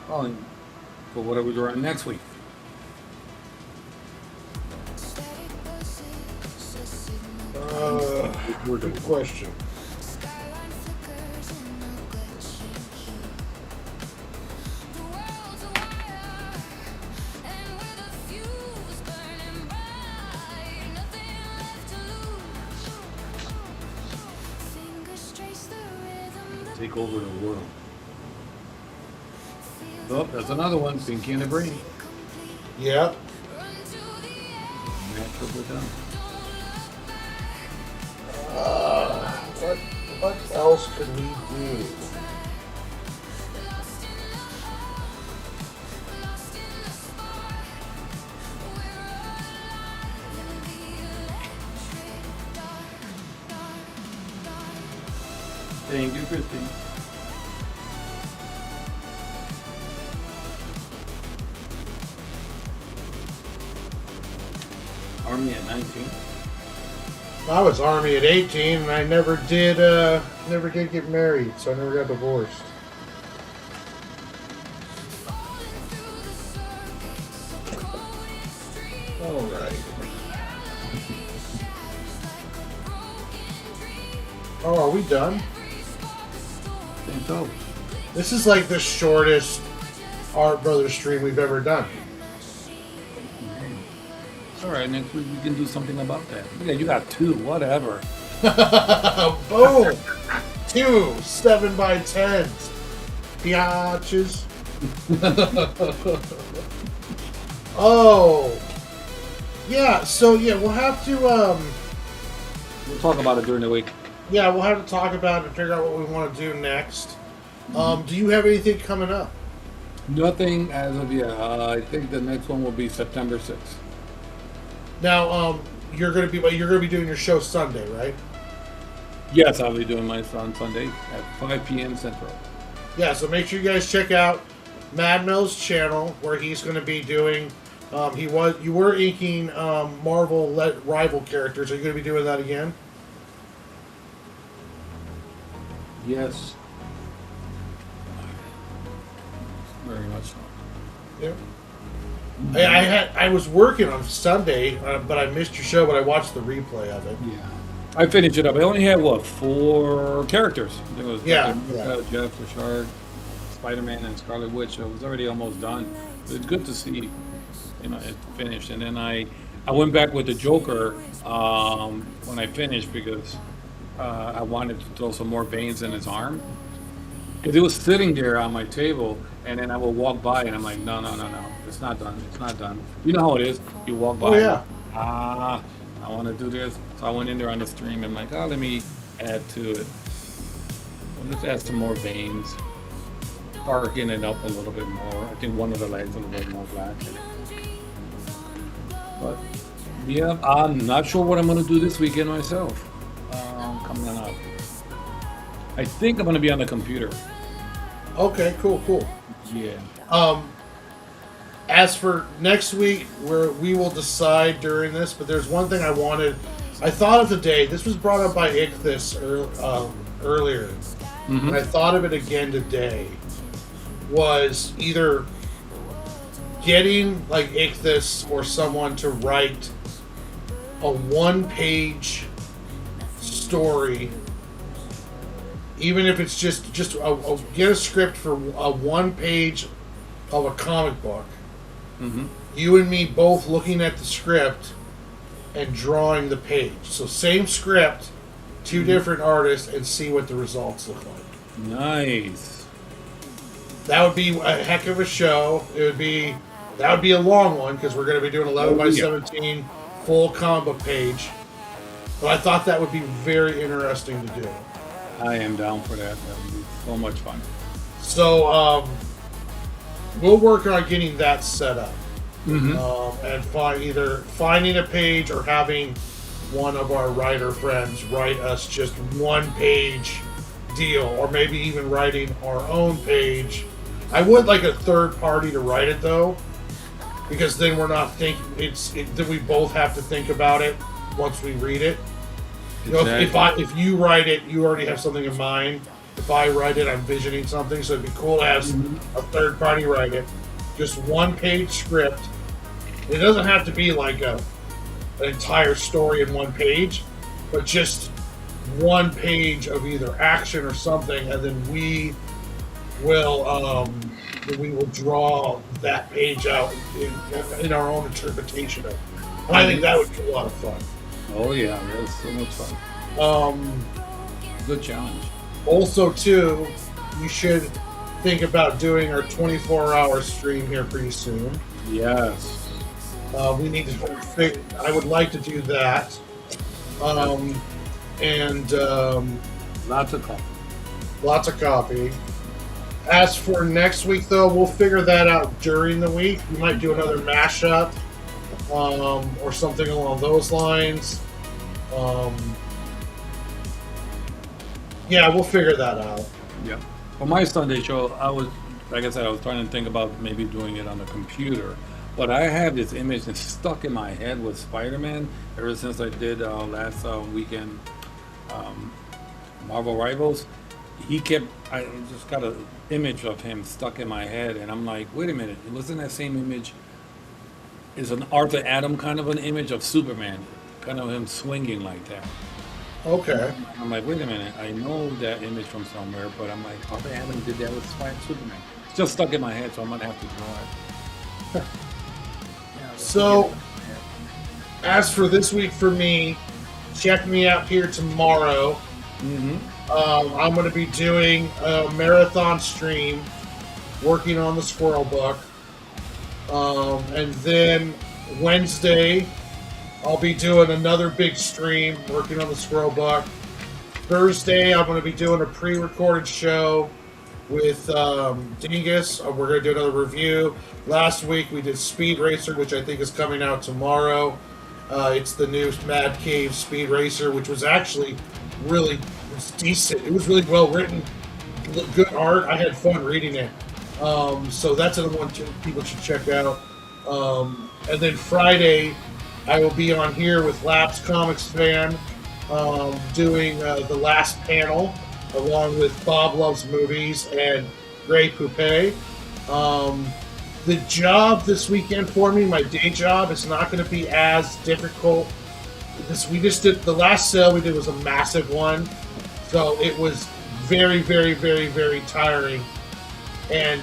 Well, but what are we doing next week? Good question. take over the world. Oh, that's another one. Pinky and the Brain. Yep. Natural with them. What else could we do? Thank you, Christine. Army at 19. I was Army at 18, and I never did get married, so I never got divorced. All right. Oh, are we done? I think so. This is like the shortest Art Brothers stream we've ever done. All right, next week we can do something about that. Yeah, you got 2, whatever. Boom! 2 7x10s. Biatches. Oh. Yeah, so yeah, we'll have to We'll talk about it during the week. yeah, we'll have to talk about it and figure out what we want to do next. Do you have anything coming up? Nothing as of yet. I think the next one will be September 6th. Now, you're gonna be doing your show Sunday, right? Yes, I'll be doing mine on Sunday at 5 p.m. Central. Yeah, so make sure you guys check out Mad Mel's channel where he's going to be doing. You were inking Marvel rival characters. Are you going to be doing that again? Yes. Very much so. Yeah. I was working on Sunday, but I missed your show. But I watched the replay of it. Yeah. I finished it up. I only had, 4 characters? I think it was Jeff, the Shark, Spider-Man, and Scarlet Witch. So it was already almost done. It's good to see, it finished. And then I went back with the Joker when I finished because I wanted to throw some more veins in his arm. Because it was sitting there on my table, and then I would walk by, and I'm like, no, it's not done. It's not done. You know how it is. You walk by. Oh, yeah. I want to do this. So I went in there on the stream, and I'm like, let me add to it. Let's add some more veins. Darken it up a little bit more. I think one of the legs a little bit more black. But, yeah, I'm not sure what I'm going to do this weekend myself. Coming up. I think I'm going to be on the computer. Okay, cool. Yeah. As for next week, we will decide during this. But there's one thing I thought of today. This was brought up by Ichthus earlier, and I thought of it again today. Was either getting like Ichthus or someone to write a 1-page story, even if it's just get a script for a 1 page of a comic book. You and me both looking at the script and drawing the page. So same script, 2 different artists, and see what the results look like. Nice. That would be a heck of a show. That would be a long one because we're going to be doing 11 by 17 full comic book page. But I thought that would be very interesting to do. I am down for that. That would be so much fun. So we'll work on getting that set up, and either finding a page or having one of our writer friends write us just 1-page deal, or maybe even writing our own page. I would like a third party to write it though, because then we're not thinking that we both have to think about it once we read it. Exactly. If you write it, you already have something in mind. If I write it, I'm visioning something. So it'd be cool to have a third party write it. Just 1-page script. It doesn't have to be like an entire story in 1 page, but just 1 page of either action or something, and then we will draw that page out in our own interpretation of it. And I think that would be a lot of fun. Oh yeah, that's so much fun. Good challenge. Also, too, we should think about doing our 24-hour stream here pretty soon. Yes. We need to. I would like to do that. And Lots of coffee. lots of coffee. As for next week, though, we'll figure that out during the week. We might do another mashup, or something along those lines. Yeah, we'll figure that out. Yeah. For my Sunday show, like I said, I was trying to think about maybe doing it on the computer. But I have this image that's stuck in my head with Spider-Man ever since I did last weekend Marvel Rivals. I just got an image of him stuck in my head, and I'm like, wait a minute, wasn't that same image? Is an Arthur Adam kind of an image of Superman, kind of him swinging like that. Okay. I'm like, wait a minute, I know that image from somewhere, but I'm like, Arthur Adam did that with Superman. It's just stuck in my head, so I might have to draw it. So, as for this week for me, check me out here tomorrow. I'm going to be doing a marathon stream, working on the Squirrel Book. And then Wednesday, I'll be doing another big stream, working on the Squirrel Book. Thursday, I'm going to be doing a pre-recorded show with Dingus. We're going to do another review. Last week, we did Speed Racer, which I think is coming out tomorrow. It's the new Mad Cave Speed Racer, which was actually really decent. It was really well written, good art. I had fun reading it. So that's another one people should check out. And then Friday, I will be on here with Laps Comics Fan, doing the last panel, along with Bob Loves Movies and Ray Poupée. The job this weekend for me, my day job, is not going to be as difficult. We just did the last sale we did was a massive one, so it was very, very, very, very tiring. And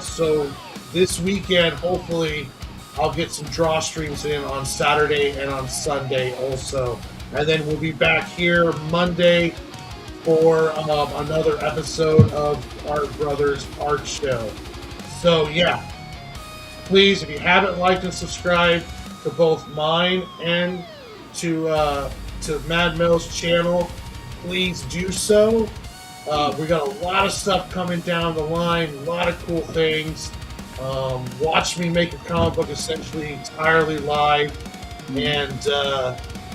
so this weekend, hopefully, I'll get some draw streams in on Saturday and on Sunday also. And then we'll be back here Monday for another episode of our Brothers Art Show. So yeah, please, if you haven't liked and subscribed to both mine and to Mad Mel's channel, please do so. We got a lot of stuff coming down the line, a lot of cool things. Watch me make a comic book essentially entirely live, and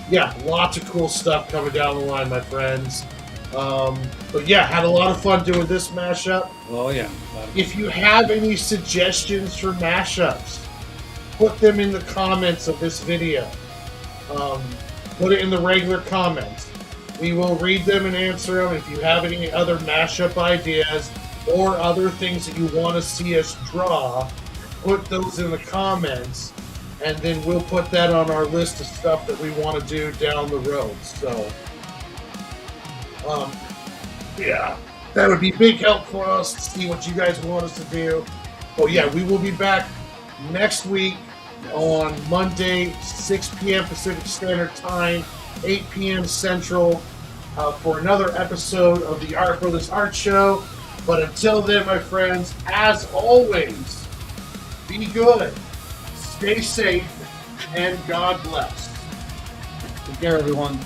yeah, lots of cool stuff coming down the line, my friends. But yeah, had a lot of fun doing this mashup. Oh yeah. If you have any suggestions for mashups, put them in the comments of this video. Put it in the regular comments. We will read them and answer them. If you have any other mashup ideas or other things that you want to see us draw, put those in the comments, and then we'll put that on our list of stuff that we want to do down the road. So, yeah, that would be big help for us to see what you guys want us to do. Oh yeah, we will be back next week on Monday, 6 p.m. Pacific Standard Time, 8 p.m. Central, for another episode of the Art Brothers Art Show. But until then, my friends, as always, be good, stay safe, and God bless. Take care, everyone.